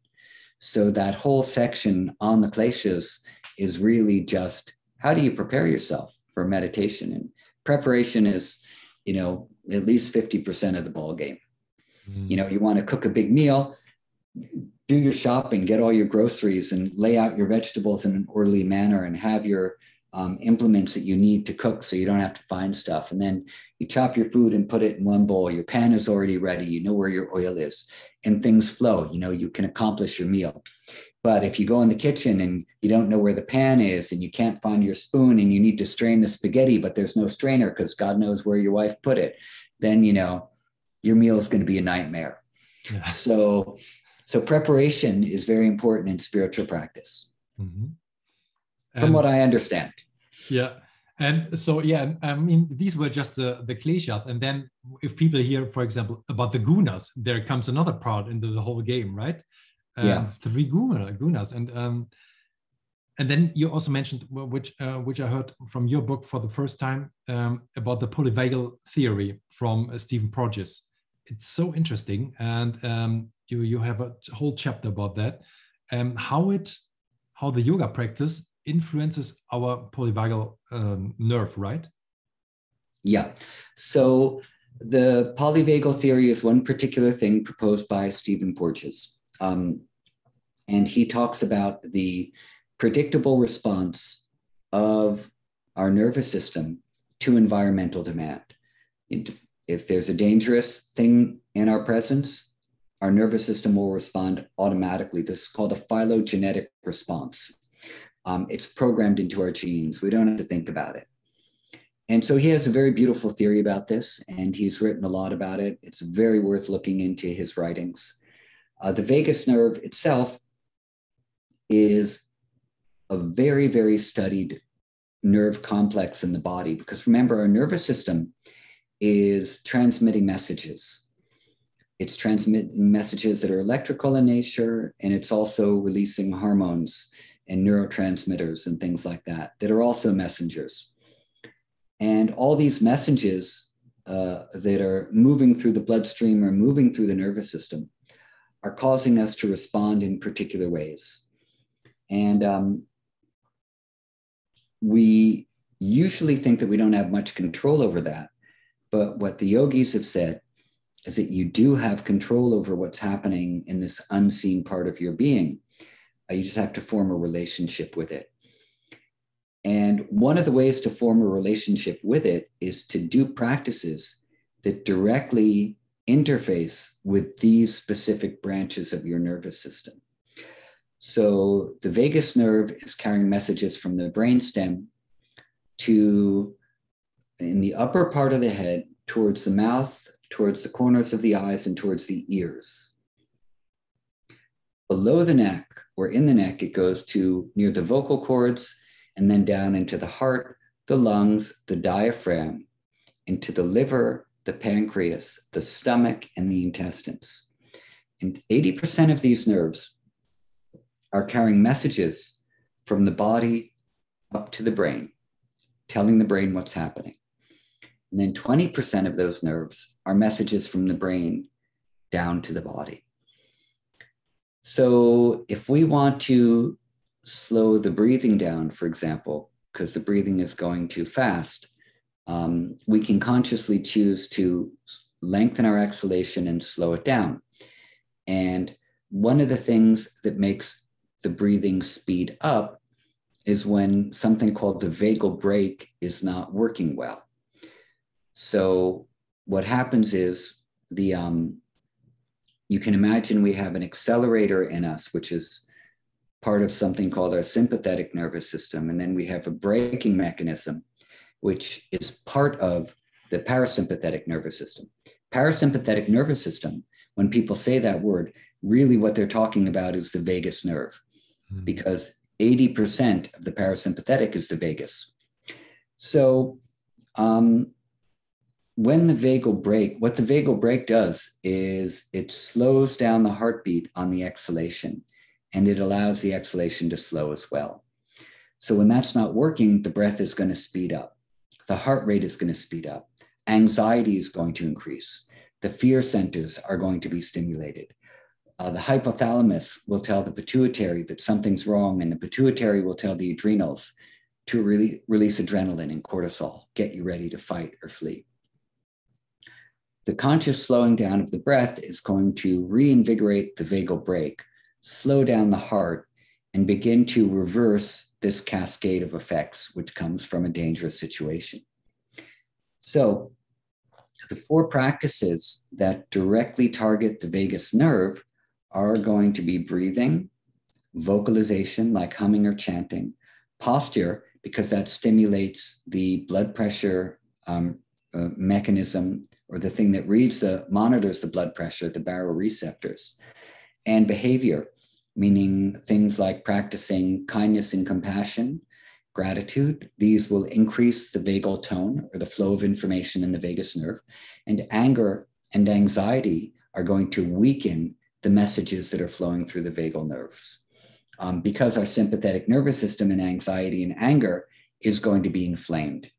So that whole section on the cliches is really just, how do you prepare yourself for meditation? And preparation is, at least 50% of the ball game. You want to cook a big meal, do your shopping, get all your groceries, and lay out your vegetables in an orderly manner, and have your implements that you need to cook so you don't have to find stuff. And then you chop your food and put it in one bowl. Your pan is already ready. You know where your oil is, and things flow. You can accomplish your meal. But if you go in the kitchen and you don't know where the pan is, and you can't find your spoon, and you need to strain the spaghetti, but there's no strainer because God knows where your wife put it, then, your meal is going to be a nightmare. Yeah. So preparation is very important in spiritual practice, from what I understand. Yeah. And so, these were just the cliches. And then if people hear, for example, about the gunas, there comes another part into the whole game, right? 3 gunas. And then you also mentioned, which I heard from your book for the first time, about the polyvagal theory from Stephen Porges. It's so interesting. And you have a whole chapter about that. How the yoga practice influences our polyvagal nerve, right? Yeah. So the polyvagal theory is one particular thing proposed by Stephen Porges. And he talks about the predictable response of our nervous system to environmental demand. If there's a dangerous thing in our presence, our nervous system will respond automatically. This is called a phylogenetic response. It's programmed into our genes. We don't have to think about it. And so he has a very beautiful theory about this, and he's written a lot about it. It's very worth looking into his writings. The vagus nerve itself is a very, very studied nerve complex in the body, because remember, our nervous system is transmitting messages. It's transmitting messages that are electrical in nature, and it's also releasing hormones and neurotransmitters and things like that are also messengers. And all these messages that are moving through the bloodstream or moving through the nervous system are causing us to respond in particular ways. And we usually think that we don't have much control over that. But what the yogis have said is that you do have control over what's happening in this unseen part of your being. You just have to form a relationship with it. And one of the ways to form a relationship with it is to do practices that directly interface with these specific branches of your nervous system. So the vagus nerve is carrying messages from the brainstem to in the upper part of the head, towards the mouth, towards the corners of the eyes, and towards the ears. Below the neck, or in the neck, it goes to near the vocal cords, and then down into the heart, the lungs, the diaphragm, into the liver, the pancreas, the stomach, and the intestines. And 80% of these nerves are carrying messages from the body up to the brain, telling the brain what's happening. And then 20% of those nerves are messages from the brain down to the body. So if we want to slow the breathing down, for example, because the breathing is going too fast, we can consciously choose to lengthen our exhalation and slow it down. And one of the things that makes the breathing speed up is when something called the vagal brake is not working well. So what happens is you can imagine we have an accelerator in us, which is part of something called our sympathetic nervous system. And then we have a braking mechanism, which is part of the parasympathetic nervous system. Parasympathetic nervous system, when people say that word, really what they're talking about is the vagus nerve, because 80% of the parasympathetic is the vagus. So when the vagal brake, what the vagal brake does is it slows down the heartbeat on the exhalation, and it allows the exhalation to slow as well. So when that's not working, the breath is going to speed up. The heart rate is going to speed up. Anxiety is going to increase. The fear centers are going to be stimulated. The hypothalamus will tell the pituitary that something's wrong, and the pituitary will tell the adrenals to release adrenaline and cortisol, get you ready to fight or flee. The conscious slowing down of the breath is going to reinvigorate the vagal brake, slow down the heart, and begin to reverse this cascade of effects, which comes from a dangerous situation. So the 4 practices that directly target the vagus nerve are going to be breathing, vocalization, like humming or chanting, posture, because that stimulates the blood pressure mechanism, or the thing that monitors the blood pressure, the baroreceptors, and behavior, meaning things like practicing kindness and compassion, gratitude. These will increase the vagal tone, or the flow of information in the vagus nerve, and anger and anxiety are going to weaken the messages that are flowing through the vagal nerves. Because our sympathetic nervous system in anxiety and anger is going to be inflamed.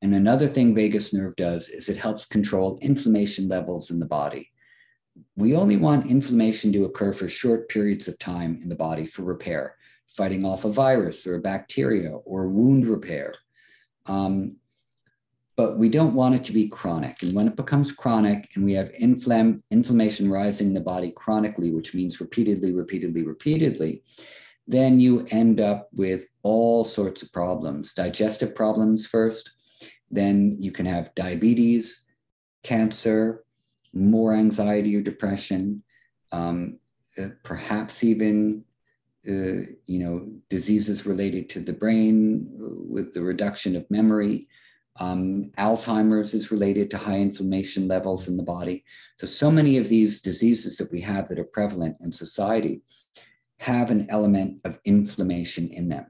And another thing vagus nerve does is it helps control inflammation levels in the body. We only want inflammation to occur for short periods of time in the body for repair, fighting off a virus or a bacteria or wound repair. But we don't want it to be chronic. And when it becomes chronic and we have inflammation rising in the body chronically, which means repeatedly, then you end up with all sorts of problems, digestive problems first. Then you can have diabetes, cancer, more anxiety or depression, perhaps even diseases related to the brain with the reduction of memory. Alzheimer's is related to high inflammation levels in the body. So many of these diseases that we have that are prevalent in society have an element of inflammation in them.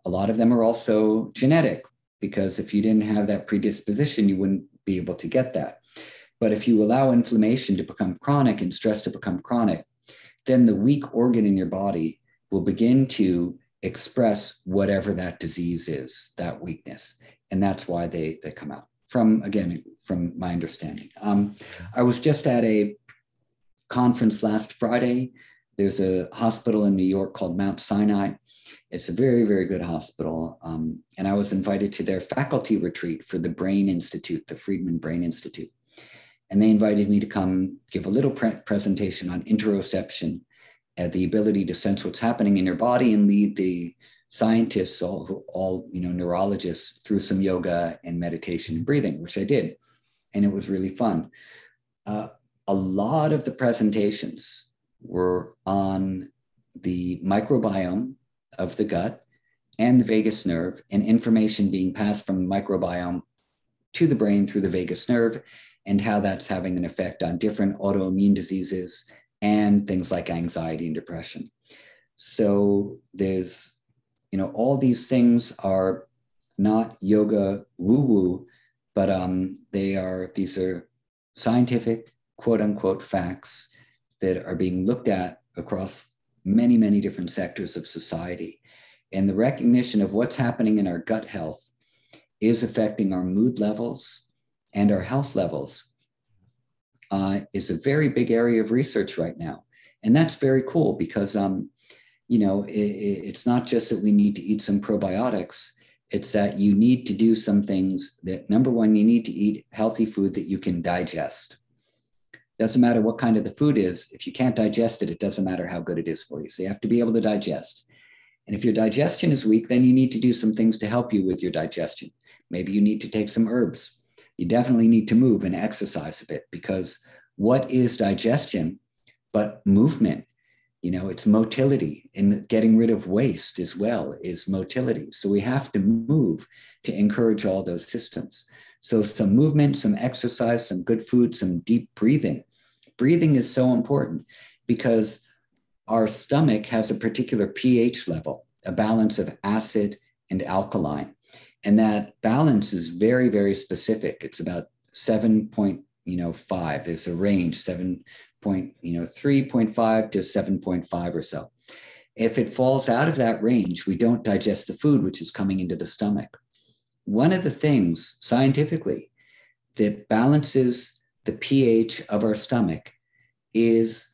A lot of them are also genetic, because if you didn't have that predisposition, you wouldn't be able to get that. But if you allow inflammation to become chronic and stress to become chronic, then the weak organ in your body will begin to express whatever that disease is, that weakness. And that's why they come out from my understanding. I was just at a conference last Friday. There's a hospital in New York called Mount Sinai. It's a very, very good hospital. And I was invited to their faculty retreat for the Brain Institute, the Friedman Brain Institute. And they invited me to come give a little presentation on interoception, the ability to sense what's happening in your body and lead the scientists, all neurologists, through some yoga and meditation and breathing, which I did. And it was really fun. A lot of the presentations were on the microbiome of the gut and the vagus nerve, and information being passed from the microbiome to the brain through the vagus nerve, and how that's having an effect on different autoimmune diseases and things like anxiety and depression. So there's, all these things are not yoga woo-woo, but these are scientific, quote unquote, facts that are being looked at across many, many different sectors of society. And the recognition of what's happening in our gut health is affecting our mood levels and our health levels is a very big area of research right now. And that's very cool because, it's not just that we need to eat some probiotics. It's that you need to do some things that, number one, you need to eat healthy food that you can digest. Doesn't matter what kind of the food is. If you can't digest it, it doesn't matter how good it is for you. So you have to be able to digest. And if your digestion is weak, then you need to do some things to help you with your digestion. Maybe you need to take some herbs. You definitely need to move and exercise a bit, because what is digestion but movement? It's motility, and getting rid of waste as well is motility. So we have to move to encourage all those systems. So some movement, some exercise, some good food, some deep breathing. Breathing is so important because our stomach has a particular pH level, a balance of acid and alkaline. And that balance is very, very specific. It's about 7.5. There's a range, 3.5 to 7.5 or so. If it falls out of that range, we don't digest the food which is coming into the stomach. One of the things scientifically that balances the pH of our stomach is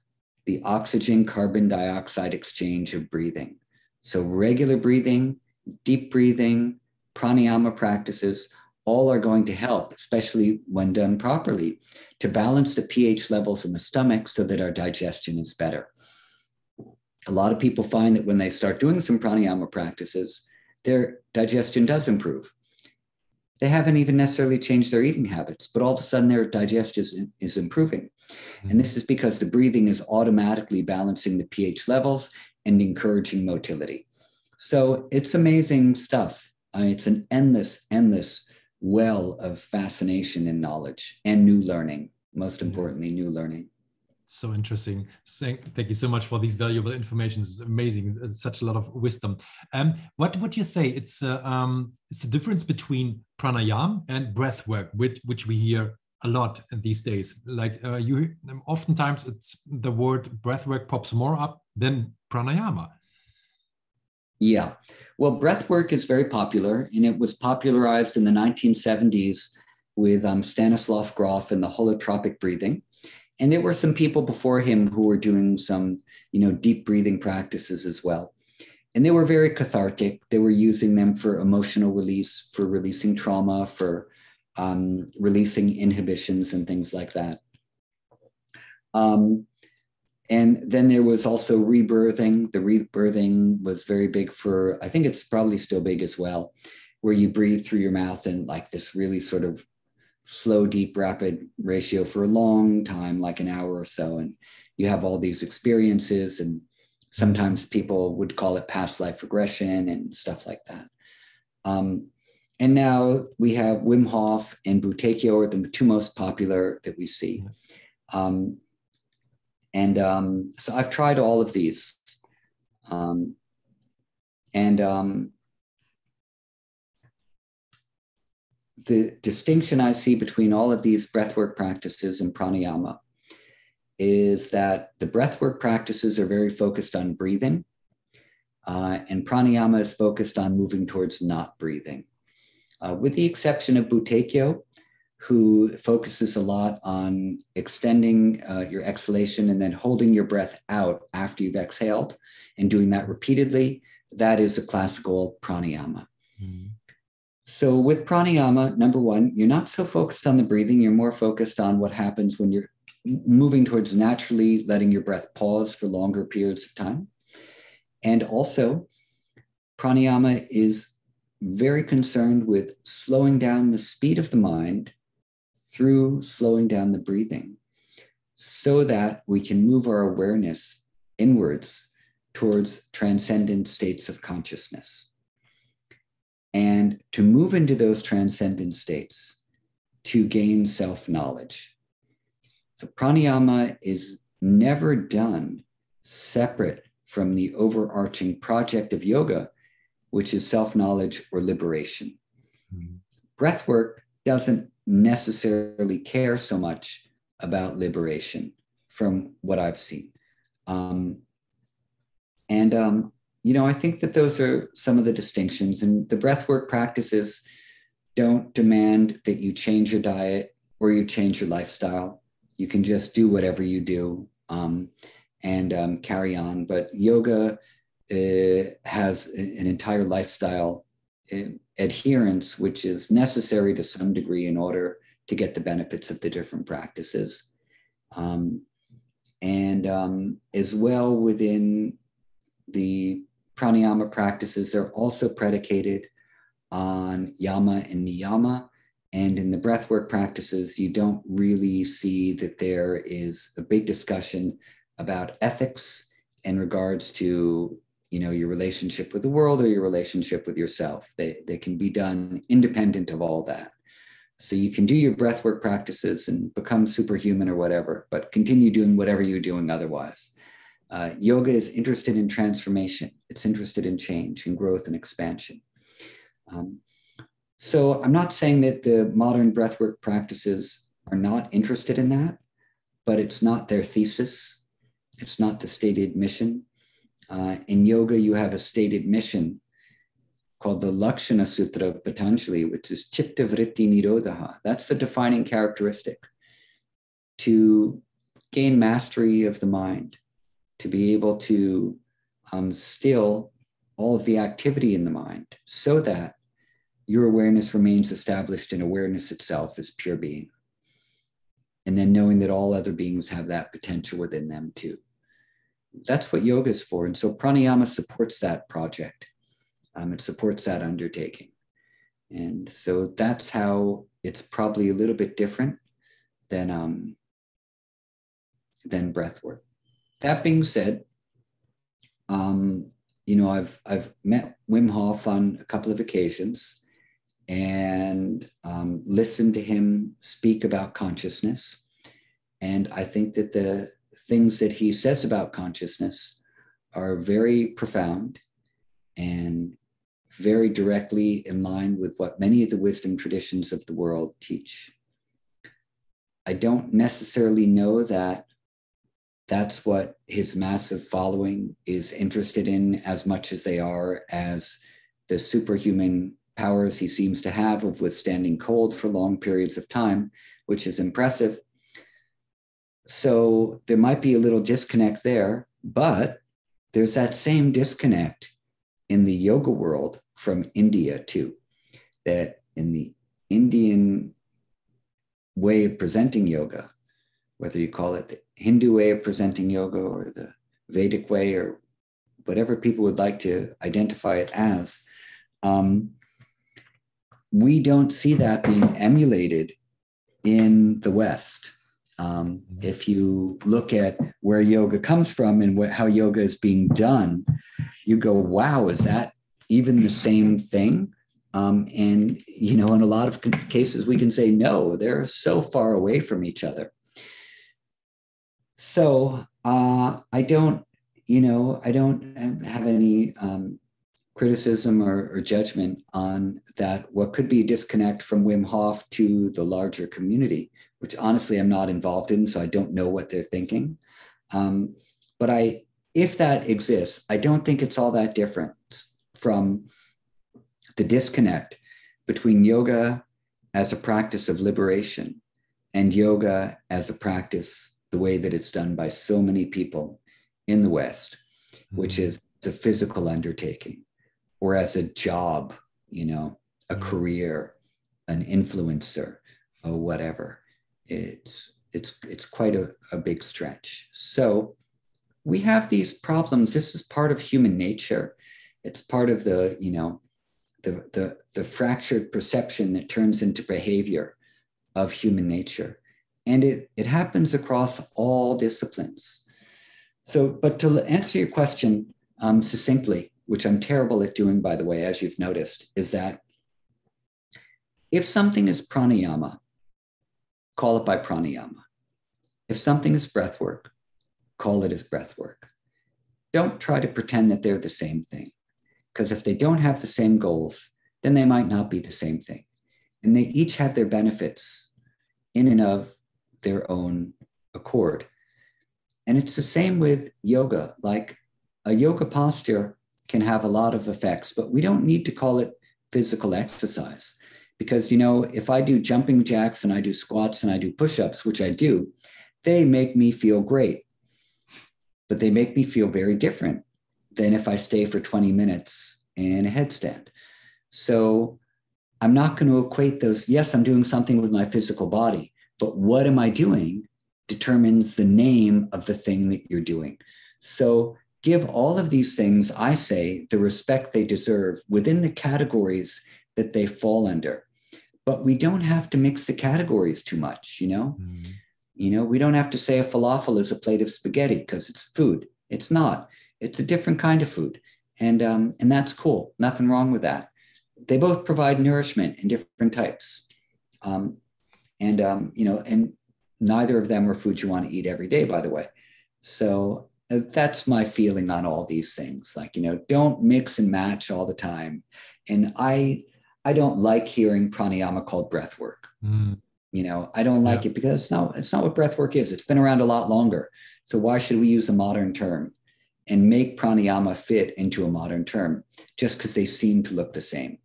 the oxygen carbon dioxide exchange of breathing. So regular breathing, deep breathing, pranayama practices, all are going to help, especially when done properly, to balance the pH levels in the stomach so that our digestion is better. A lot of people find that when they start doing some pranayama practices, their digestion does improve. They haven't even necessarily changed their eating habits, but all of a sudden their digestion is improving. Mm-hmm. And this is because the breathing is automatically balancing the pH levels and encouraging motility. So it's amazing stuff. It's an endless well of fascination and knowledge and new learning. Most importantly, new learning. So interesting. Thank you so much for these valuable information. It's amazing. It's such a lot of wisdom. What would you say? It's a difference between pranayama and breathwork, which we hear a lot these days. Like oftentimes it's the word breathwork pops more up than pranayama. Yeah, well, breathwork is very popular, and it was popularized in the 1970s with Stanislav Grof and the holotropic breathing. And there were some people before him who were doing some, deep breathing practices as well. And they were very cathartic. They were using them for emotional release, for releasing trauma, for releasing inhibitions and things like that. And then there was also rebirthing. The rebirthing was very big for, I think it's probably still big as well, where you breathe through your mouth in like this really sort of slow, deep, rapid ratio for a long time, like an hour or so. And you have all these experiences, and sometimes people would call it past life regression and stuff like that. And now we have Wim Hof and Buteyko are the two most popular that we see. So I've tried all of these. The distinction I see between all of these breathwork practices and pranayama is that the breathwork practices are very focused on breathing, and pranayama is focused on moving towards not breathing. With the exception of Buteyko, who focuses a lot on extending your exhalation and then holding your breath out after you've exhaled and doing that repeatedly. That is a classical pranayama. Mm-hmm. So with pranayama, number one, you're not so focused on the breathing. You're more focused on what happens when you're moving towards naturally letting your breath pause for longer periods of time. And also, pranayama is very concerned with slowing down the speed of the mind through slowing down the breathing so that we can move our awareness inwards towards transcendent states of consciousness. And to move into those transcendent states, to gain self-knowledge. So pranayama is never done separate from the overarching project of yoga, which is self-knowledge or liberation. Mm-hmm. Breathwork doesn't necessarily care so much about liberation from what I've seen. I think that those are some of the distinctions, and the breathwork practices don't demand that you change your diet or you change your lifestyle. You can just do whatever you do and carry on. But yoga has an entire lifestyle adherence, which is necessary to some degree in order to get the benefits of the different practices. As well, within the pranayama practices, they're also predicated on yama and niyama. And in the breathwork practices, you don't really see that there is a big discussion about ethics in regards to, your relationship with the world or your relationship with yourself. They can be done independent of all that. So you can do your breathwork practices and become superhuman or whatever, but continue doing whatever you're doing otherwise. Yoga is interested in transformation. It's interested in change and growth and expansion. So I'm not saying that the modern breathwork practices are not interested in that, but it's not their thesis. It's not the stated mission. In yoga, you have a stated mission called the Lakshana Sutra of Patanjali, which is Chitta Vritti Nirodha. That's the defining characteristic. To gain mastery of the mind, to be able to still all of the activity in the mind so that your awareness remains established in awareness itself as pure being. And then knowing that all other beings have that potential within them too. That's what yoga is for. And so pranayama supports that project. It supports that undertaking. And so that's how it's probably a little bit different than breathwork. That being said, I've met Wim Hof on a couple of occasions and listened to him speak about consciousness. And I think that the things that he says about consciousness are very profound and very directly in line with what many of the wisdom traditions of the world teach. I don't necessarily know that that's what his massive following is interested in as much as they are as the superhuman powers he seems to have of withstanding cold for long periods of time, which is impressive. So there might be a little disconnect there, but there's that same disconnect in the yoga world from India too, that in the Indian way of presenting yoga, whether you call it the Hindu way of presenting yoga or the Vedic way or whatever people would like to identify it as, we don't see that being emulated in the West. If you look at where yoga comes from and how yoga is being done, you go, wow, is that even the same thing? In a lot of cases, we can say, no, they're so far away from each other. So I don't have any criticism or judgment on that, what could be a disconnect from Wim Hof to the larger community, which honestly I'm not involved in, so I don't know what they're thinking. But if that exists, I don't think it's all that different from the disconnect between yoga as a practice of liberation, and yoga as a practice, the way that it's done by so many people in the West, which is a physical undertaking, or as a job, you know, a career, an influencer, or whatever. It's quite a big stretch. So we have these problems. This is part of human nature. It's part of the, you know, the fractured perception that turns into behavior of human nature. And it happens across all disciplines. So, but to answer your question succinctly, which I'm terrible at doing, by the way, as you've noticed, is that if something is pranayama, call it by pranayama. If something is breathwork, call it as breathwork. Don't try to pretend that they're the same thing, because if they don't have the same goals, then they might not be the same thing. And they each have their benefits in and of their own accord. And it's the same with yoga. Like a yoga posture can have a lot of effects, but we don't need to call it physical exercise. Because, you know, if I do jumping jacks and I do squats and I do push-ups, which I do, they make me feel great. But they make me feel very different than if I stay for 20 minutes in a headstand. So I'm not going to equate those. Yes, I'm doing something with my physical body, but what am I doing determines the name of the thing that you're doing. So give all of these things, I say, the respect they deserve within the categories that they fall under. But we don't have to mix the categories too much, you know? You know, we don't have to say a falafel is a plate of spaghetti because it's food. It's not. It's a different kind of food. And that's cool. Nothing wrong with that. They both provide nourishment in different types. You know, and neither of them are foods you want to eat every day, by the way. So that's my feeling on all these things. Like, you know, don't mix and match all the time. And I don't like hearing pranayama called breath work. You know, I don't like it because it's not what breath work is. It's been around a lot longer. So why should we use a modern term and make pranayama fit into a modern term just because they seem to look the same?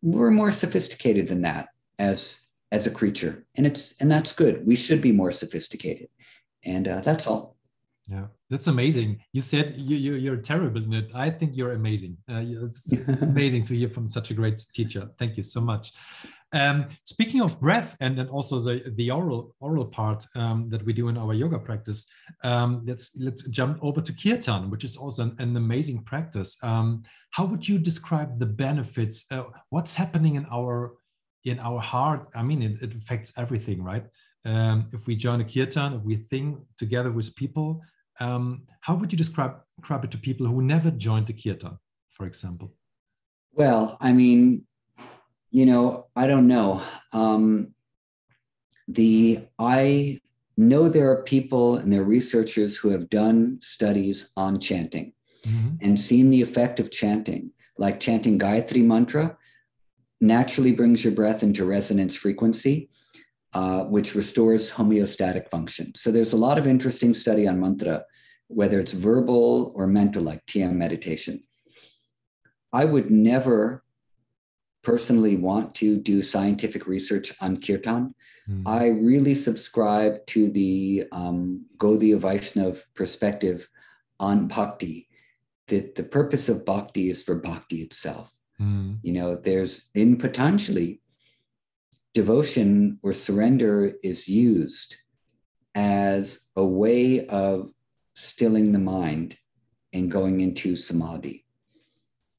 We're more sophisticated than that as a creature. And that's good. We should be more sophisticated. And that's all. Yeah, that's amazing. You said you're terrible in it. I think you're amazing. It's amazing to hear from such a great teacher. Thank you so much. Speaking of breath and then also the oral part that we do in our yoga practice, let's jump over to kirtan, which is also an amazing practice. How would you describe the benefits? What's happening in our heart? I mean, it affects everything, right? If we join a kirtan, if we sing together with people, how would you describe it to people who never joined the kirtan, for example? Well, I mean, you know, I don't know. I know there are people and there are researchers who have done studies on chanting and seen the effect of chanting, like chanting Gayatri mantra naturally brings your breath into resonance frequency, which restores homeostatic function. So there's a lot of interesting study on mantra, whether it's verbal or mental, like TM meditation. I would never personally want to do scientific research on kirtan. I really subscribe to the Gaudiya Vaishnav perspective on bhakti, that the purpose of bhakti is for bhakti itself. You know, there's in Patanjali, devotion or surrender is used as a way of stilling the mind and going into samadhi.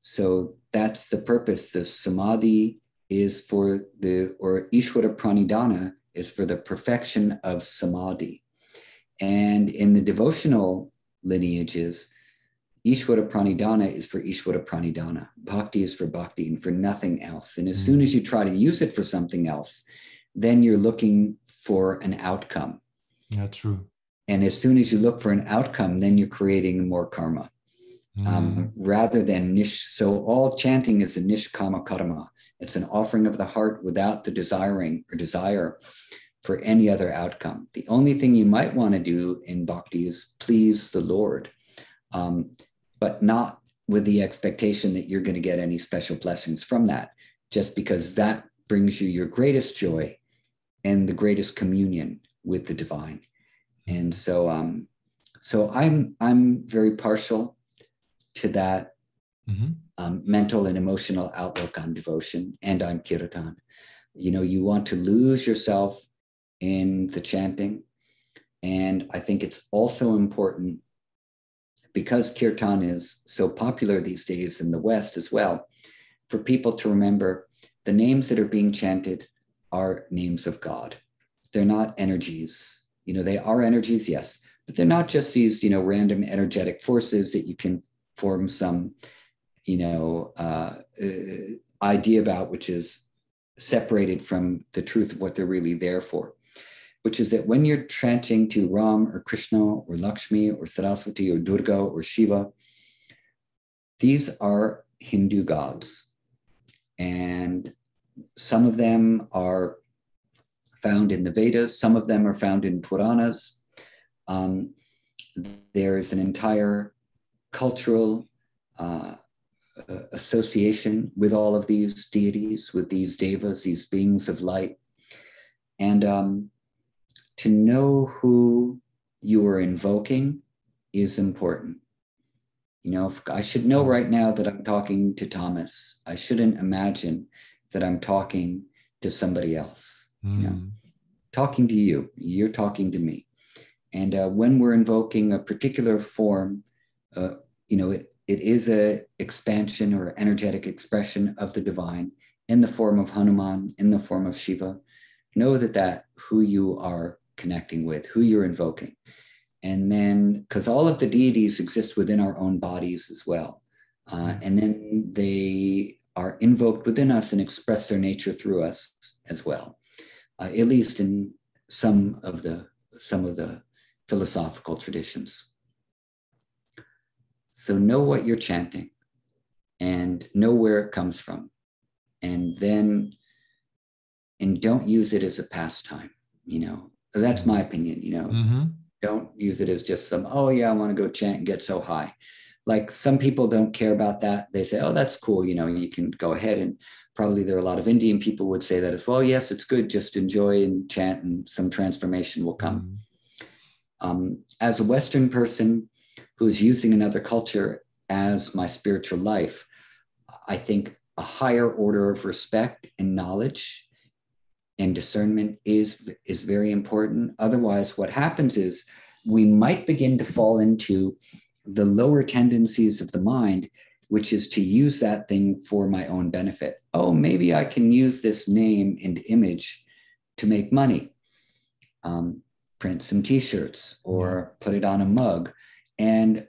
So that's the purpose. The samadhi is for or Ishvara Pranidhana is for the perfection of samadhi. And in the devotional lineages, Ishvara Pranidhana is for Ishvara Pranidhana. Bhakti is for bhakti and for nothing else. And as soon as you try to use it for something else, then you're looking for an outcome. Yeah, true. And as soon as you look for an outcome, then you're creating more karma. Rather than so all chanting is a nishkama karma. It's an offering of the heart without the desiring or desire for any other outcome. The only thing you might want to do in bhakti is please the Lord, but not with the expectation that you're going to get any special blessings from that, just because that brings you your greatest joy and the greatest communion with the divine. And so I'm very partial to that mental and emotional outlook on devotion and on kirtan. You know, you want to lose yourself in the chanting. And I think it's also important, because kirtan is so popular these days in the West as well, for people to remember the names that are being chanted are names of God. They're not energies. You know, they are energies, yes, but they're not just these, you know, random energetic forces that you can form some, you know, idea about, which is separated from the truth of what they're really there for, which is that when you're chanting to Ram or Krishna or Lakshmi or Saraswati or Durga or Shiva, these are Hindu gods. And some of them are found in the Vedas, some of them are found in Puranas. There is an entire cultural association with all of these deities, with these devas, these beings of light. And to know who you are invoking is important. You know, I should know right now that I'm talking to Thomas. I shouldn't imagine that I'm talking to somebody else. You know, talking to you, you're talking to me. And when we're invoking a particular form, you know, it is a expansion or energetic expression of the divine in the form of Hanuman, in the form of Shiva. Know that who you are connecting with, who you're invoking. And then, because all of the deities exist within our own bodies as well. And then they are invoked within us and express their nature through us as well, at least in some of the philosophical traditions. So know what you're chanting and know where it comes from. And don't use it as a pastime, you know. So that's my opinion, you know. Don't use it as just some, oh yeah, I want to go chant and get so high. Like some people don't care about that. They say, oh, that's cool. You know, you can go ahead, and probably there are a lot of Indian people would say that as well. Yes, it's good. Just enjoy and chant and some transformation will come. As a Western person who is using another culture as my spiritual life, I think a higher order of respect and knowledge and discernment is very important. Otherwise, what happens is we might begin to fall into the lower tendencies of the mind, which is to use that thing for my own benefit. Oh, maybe I can use this name and image to make money. Print some t-shirts or put it on a mug. And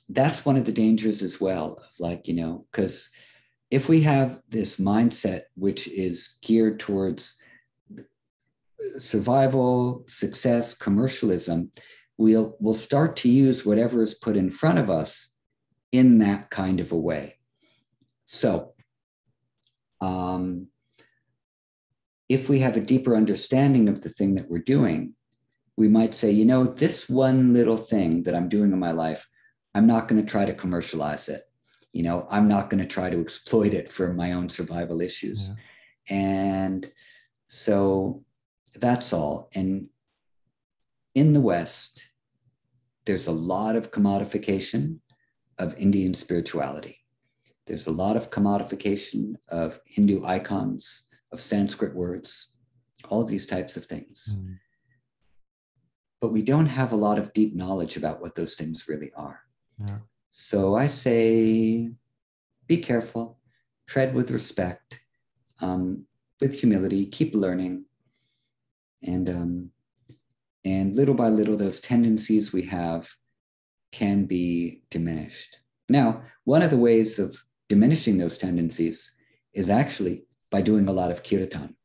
that's one of the dangers as well, of like, you know, because if we have this mindset which is geared towards survival, success, commercialism, we'll start to use whatever is put in front of us in that kind of a way. So if we have a deeper understanding of the thing that we're doing, we might say, you know, this one little thing that I'm doing in my life, I'm not going to try to commercialize it. You know, I'm not going to try to exploit it for my own survival issues. Yeah. And so that's all. And in the West, there's a lot of commodification of Indian spirituality. There's a lot of commodification of Hindu icons, of Sanskrit words, all of these types of things. But we don't have a lot of deep knowledge about what those things really are. Yeah. So I say, be careful, tread with respect, with humility, keep learning. And little by little, those tendencies we have can be diminished. Now, one of the ways of diminishing those tendencies is actually by doing a lot of kirtan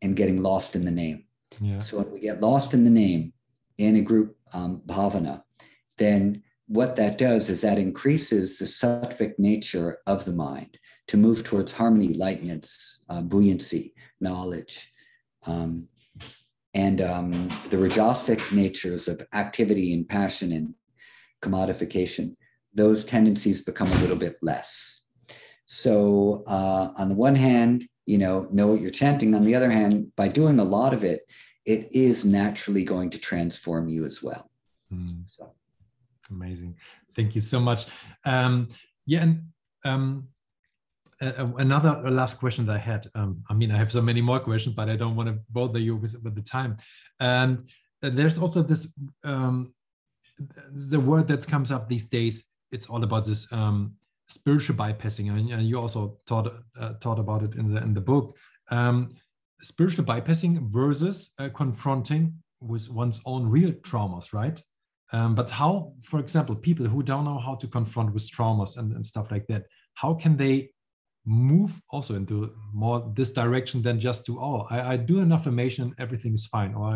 and getting lost in the name. Yeah. So when we get lost in the name in a group bhavana, then what that does is that increases the sattvic nature of the mind to move towards harmony, lightness, buoyancy, knowledge, and the rajasic natures of activity and passion and commodification. Those tendencies become a little bit less. So on the one hand, know what you're chanting. On the other hand, by doing a lot of it, it is naturally going to transform you as well. So amazing. Thank you so much. Another last question that I had. I mean, I have so many more questions, but I don't want to bother you with the time. There's also this the word that comes up these days. It's all about this spiritual bypassing, and you also taught about it in the book. Spiritual bypassing versus confronting with one's own real traumas, right? But how, for example, people who don't know how to confront with traumas and stuff like that, how can they move also into more this direction than just to, I do an affirmation, everything's fine, or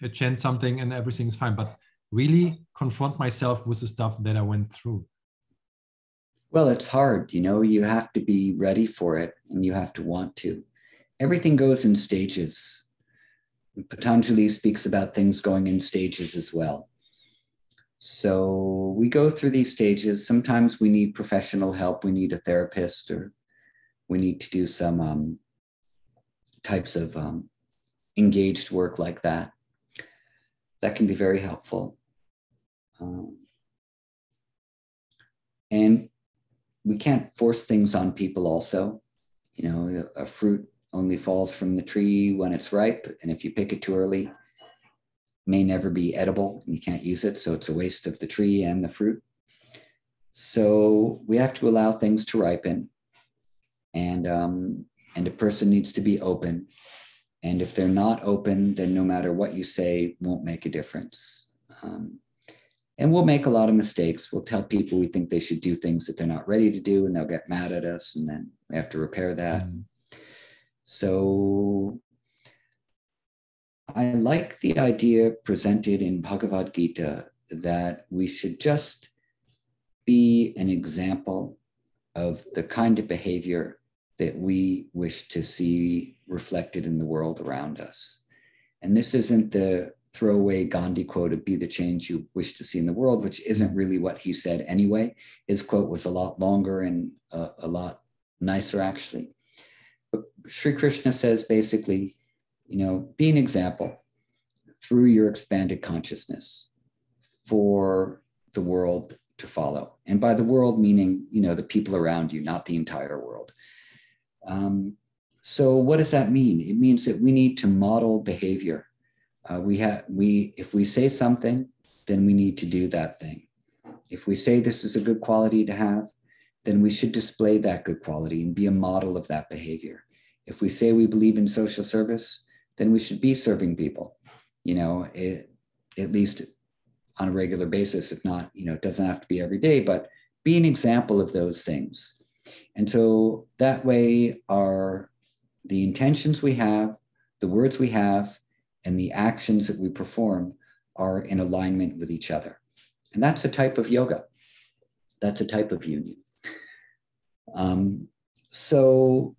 I chant something and everything's fine, but really confront myself with the stuff that I went through? Well, it's hard, you have to be ready for it and you have to want to. Everything goes in stages. Patanjali speaks about things going in stages as well. So we go through these stages. Sometimes we need professional help. We need a therapist, or we need to do some types of engaged work like that. That can be very helpful. And we can't force things on people also. A fruit only falls from the tree when it's ripe. And if you pick it too early, it may never be edible and you can't use it. So it's a waste of the tree and the fruit. So we have to allow things to ripen. And a person needs to be open. And if they're not open, then no matter what you say won't make a difference. And we'll make a lot of mistakes. We'll tell people we think they should do things that they're not ready to do, and they'll get mad at us, and then we have to repair that. So I like the idea presented in Bhagavad Gita that we should just be an example of the kind of behavior that we wish to see reflected in the world around us. And this isn't the throwaway Gandhi quote of "be the change you wish to see in the world," which isn't really what he said anyway. His quote was a lot longer and a lot nicer, actually. But Sri Krishna says basically, be an example through your expanded consciousness for the world to follow. And by the world, meaning, the people around you, not the entire world. So what does that mean? It means that we need to model behavior. If we say something, then we need to do that thing. If we say this is a good quality to have, then we should display that good quality and be a model of that behavior. If we say we believe in social service, then we should be serving people, at least on a regular basis. If not, it doesn't have to be every day, but be an example of those things. And so that way the intentions we have, the words we have, and the actions that we perform are in alignment with each other. And that's a type of yoga. That's a type of union. So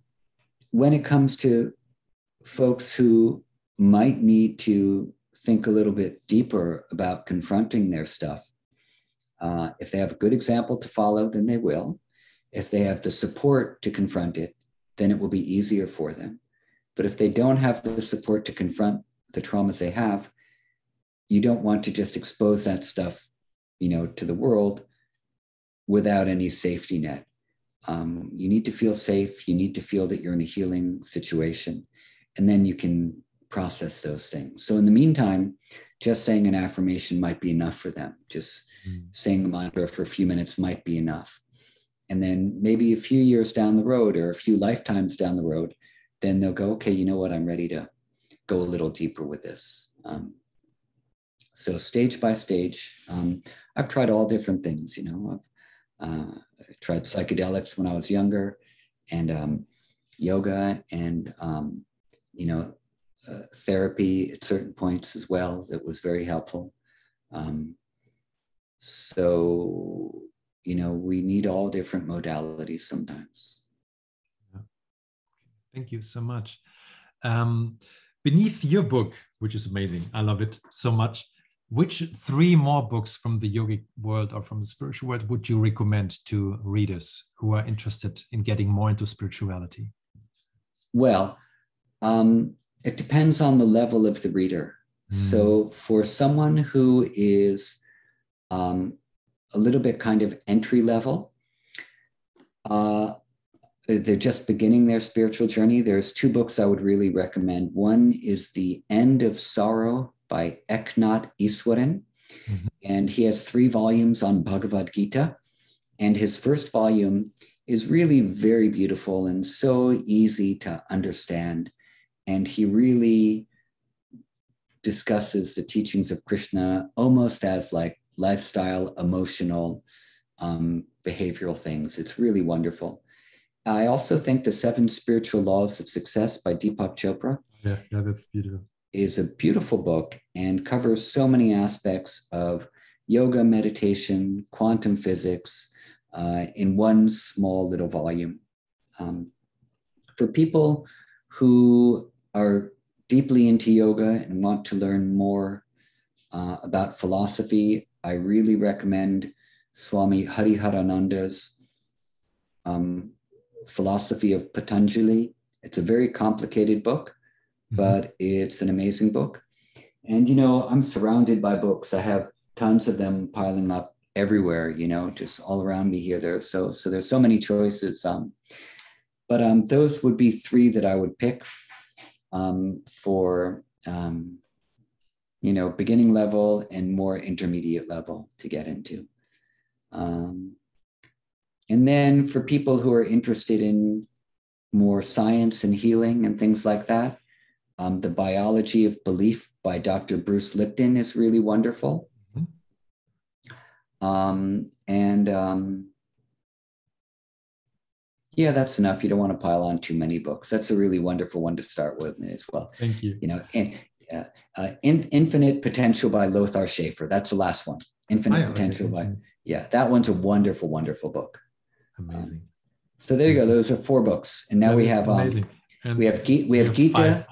when it comes to folks who might need to think a little bit deeper about confronting their stuff, if they have a good example to follow, then they will. If they have the support to confront it, then it will be easier for them. But if they don't have the support to confront the traumas they have, you don't want to just expose that stuff, to the world without any safety net. You need to feel safe. You need to feel that you're in a healing situation, and then you can process those things. So in the meantime, just saying an affirmation might be enough for them. Just saying a mantra for a few minutes might be enough. And then maybe a few years down the road, or a few lifetimes down the road, then they'll go, okay, you know what? I'm ready to go a little deeper with this. So stage by stage, I've tried all different things. I've tried psychedelics when I was younger, and yoga, and therapy at certain points as well. That was very helpful. So we need all different modalities sometimes. Thank you so much. Beneath your book, which is amazing, I love it so much, which 3 more books from the yogic world or from the spiritual world would you recommend to readers who are interested in getting more into spirituality? Well, it depends on the level of the reader. So for someone who is a little bit kind of entry level, they're just beginning their spiritual journey, there's two books I would really recommend. One is The End of Sorrow by Eknath Easwaran. And he has 3 volumes on Bhagavad Gita. And his first volume is really very beautiful and so easy to understand. And he really discusses the teachings of Krishna almost as like lifestyle, emotional, behavioral things. It's really wonderful. I also think The 7 Spiritual Laws of Success by Deepak Chopra. Yeah, that's beautiful. Is a beautiful book and covers so many aspects of yoga, meditation, quantum physics in one small little volume. For people who are deeply into yoga and want to learn more about philosophy, I really recommend Swami Hariharananda's Philosophy of Patanjali. It's a very complicated book, but it's an amazing book. And, you know, I'm surrounded by books. I have tons of them piling up everywhere, you know, just all around me here. So there's so many choices. But those would be 3 that I would pick for, you know, beginning level and more intermediate level to get into. And then for people who are interested in more science and healing and things like that, The Biology of Belief by Dr. Bruce Lipton is really wonderful. Yeah, that's enough. You don't want to pile on too many books. That's a really wonderful one to start with as well. Thank you. You know, Infinite Potential by Lothar Schaefer. That's the last one. Infinite Potential by, yeah, that one's a wonderful, wonderful book. Amazing. So there you go. Those are 4 books. And now we have, we have Gita,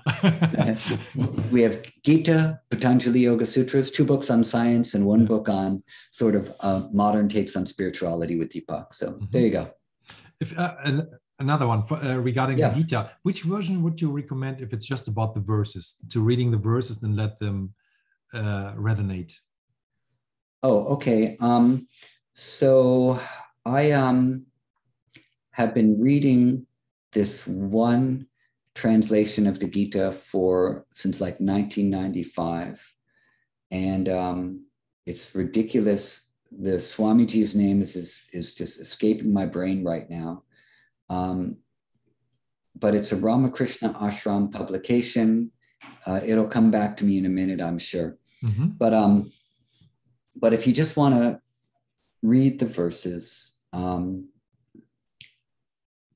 we have Gita, Patanjali Yoga Sutras, 2 books on science and 1 book on sort of modern takes on spirituality with Deepak. So there you go. If another one regarding the Gita, which version would you recommend if it's just about the verses, to reading the verses and let them resonate? Oh, okay. So I have been reading this one translation of the Gita since like 1995. And it's ridiculous. The Swamiji's name is just escaping my brain right now. But it's a Ramakrishna Ashram publication. It'll come back to me in a minute, I'm sure. But if you just want to read the verses,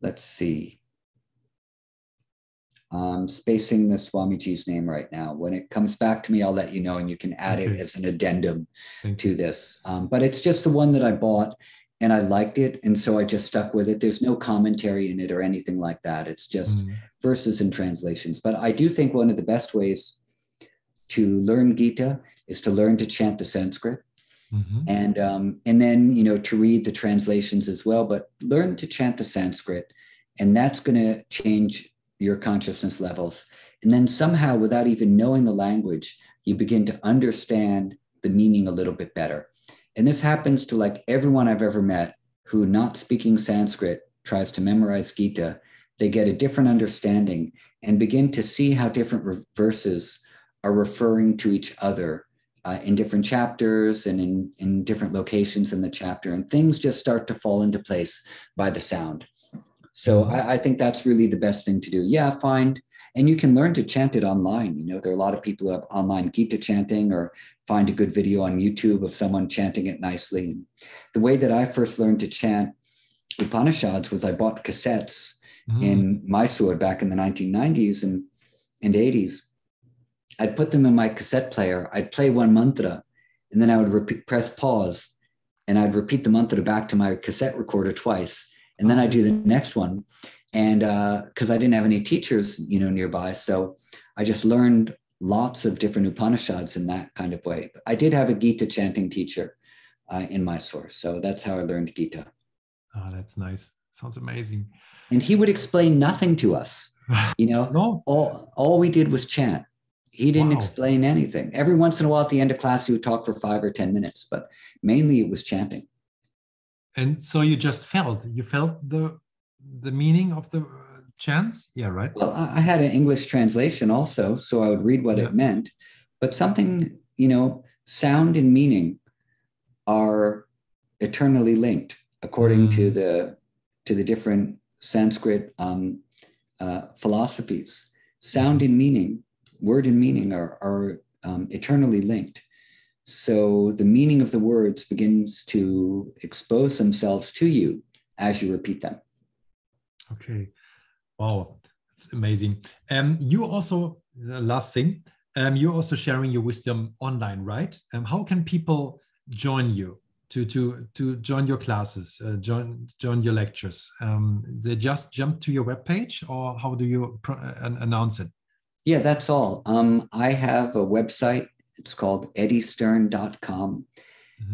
let's see. I'm spacing the Swamiji's name right now. When it comes back to me, I'll let you know, and you can add it as an addendum to this. But it's just the one that I bought, and I liked it, and so I just stuck with it. There's no commentary in it or anything like that. It's just verses and translations. But I do think one of the best ways to learn Gita is to learn to chant the Sanskrit. And then, you know, to read the translations as well, but learn to chant the Sanskrit, and that's going to change your consciousness levels. And then somehow, without even knowing the language, you begin to understand the meaning a little bit better. And this happens to like everyone I've ever met who, not speaking Sanskrit, tries to memorize Gita. They get a different understanding and begin to see how different verses are referring to each other in different chapters and in different locations in the chapter. And things just start to fall into place by the sound. So I think that's really the best thing to do. Yeah, and you can learn to chant it online. You know, there are a lot of people who have online Gita chanting, or find a good video on YouTube of someone chanting it nicely. The way that I first learned to chant Upanishads was I bought cassettes in Mysore back in the 1990s and 80s. I'd put them in my cassette player. I'd play one mantra, and then I would press pause, and I'd repeat the mantra back to my cassette recorder twice. And then I do the next one. And because I didn't have any teachers, you know, nearby. So I just learned lots of different Upanishads in that kind of way. But I did have a Gita chanting teacher in Mysore. So that's how I learned Gita. Oh, that's nice. Sounds amazing. And he would explain nothing to us. No. All we did was chant. He didn't Wow. explain anything. Every once in a while at the end of class, he would talk for 5 or 10 minutes, but mainly it was chanting. And so you felt the meaning of the chants? Yeah, right. Well, I had an English translation also, so I would read what it meant, but something, sound and meaning are eternally linked according to the different Sanskrit philosophies. Sound and meaning, word and meaning are eternally linked. So the meaning of the words begins to expose themselves to you as you repeat them. Okay. Wow, that's amazing. You also, the last thing, you're also sharing your wisdom online, right? How can people join you to join your classes, join your lectures? They just jump to your webpage, or how do you announce it? Yeah, that's all. I have a website. It's called eddiestern.com.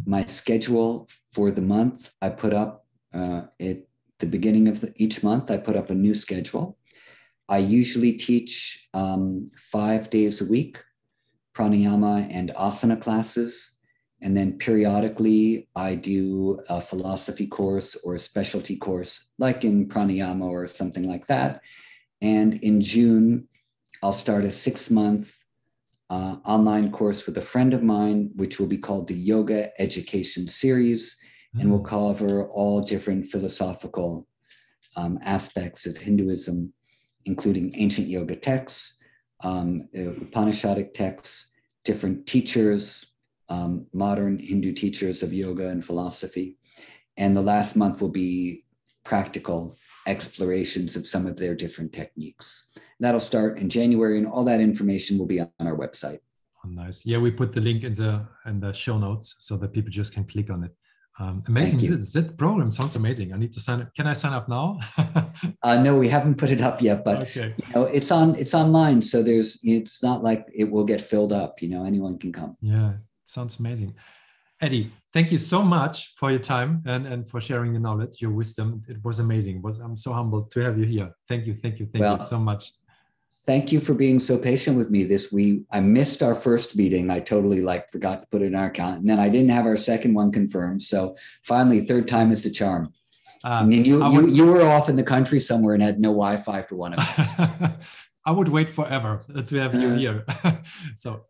My schedule for the month, I put up at the beginning of each month, I put up a new schedule. I usually teach 5 days a week, pranayama and asana classes. And then periodically, I do a philosophy course or a specialty course, like in pranayama or something like that. And in June, I'll start a 6-month online course with a friend of mine, which will be called the Yoga Education Series, and will cover all different philosophical aspects of Hinduism, including ancient yoga texts, Upanishadic texts, different teachers, modern Hindu teachers of yoga and philosophy. And the last month will be practical explorations of some of their different techniques. That'll start in January, and all that information will be on our website. Oh, nice. Yeah, we put the link in the show notes so that people just can click on it. Amazing. That program sounds amazing. I need to sign up. Can I sign up now? No, we haven't put it up yet, but okay. It's online. So it's not like it will get filled up, anyone can come. Yeah, sounds amazing. Eddie, thank you so much for your time and for sharing your knowledge, your wisdom. It was amazing. I'm so humbled to have you here. Thank you so much. Thank you for being so patient with me. I missed our first meeting. I totally forgot to put it in our account. And then I didn't have our second one confirmed. So finally, third time is the charm. And then you were off in the country somewhere and had no Wi-Fi for one of us. I would wait forever to have you here. So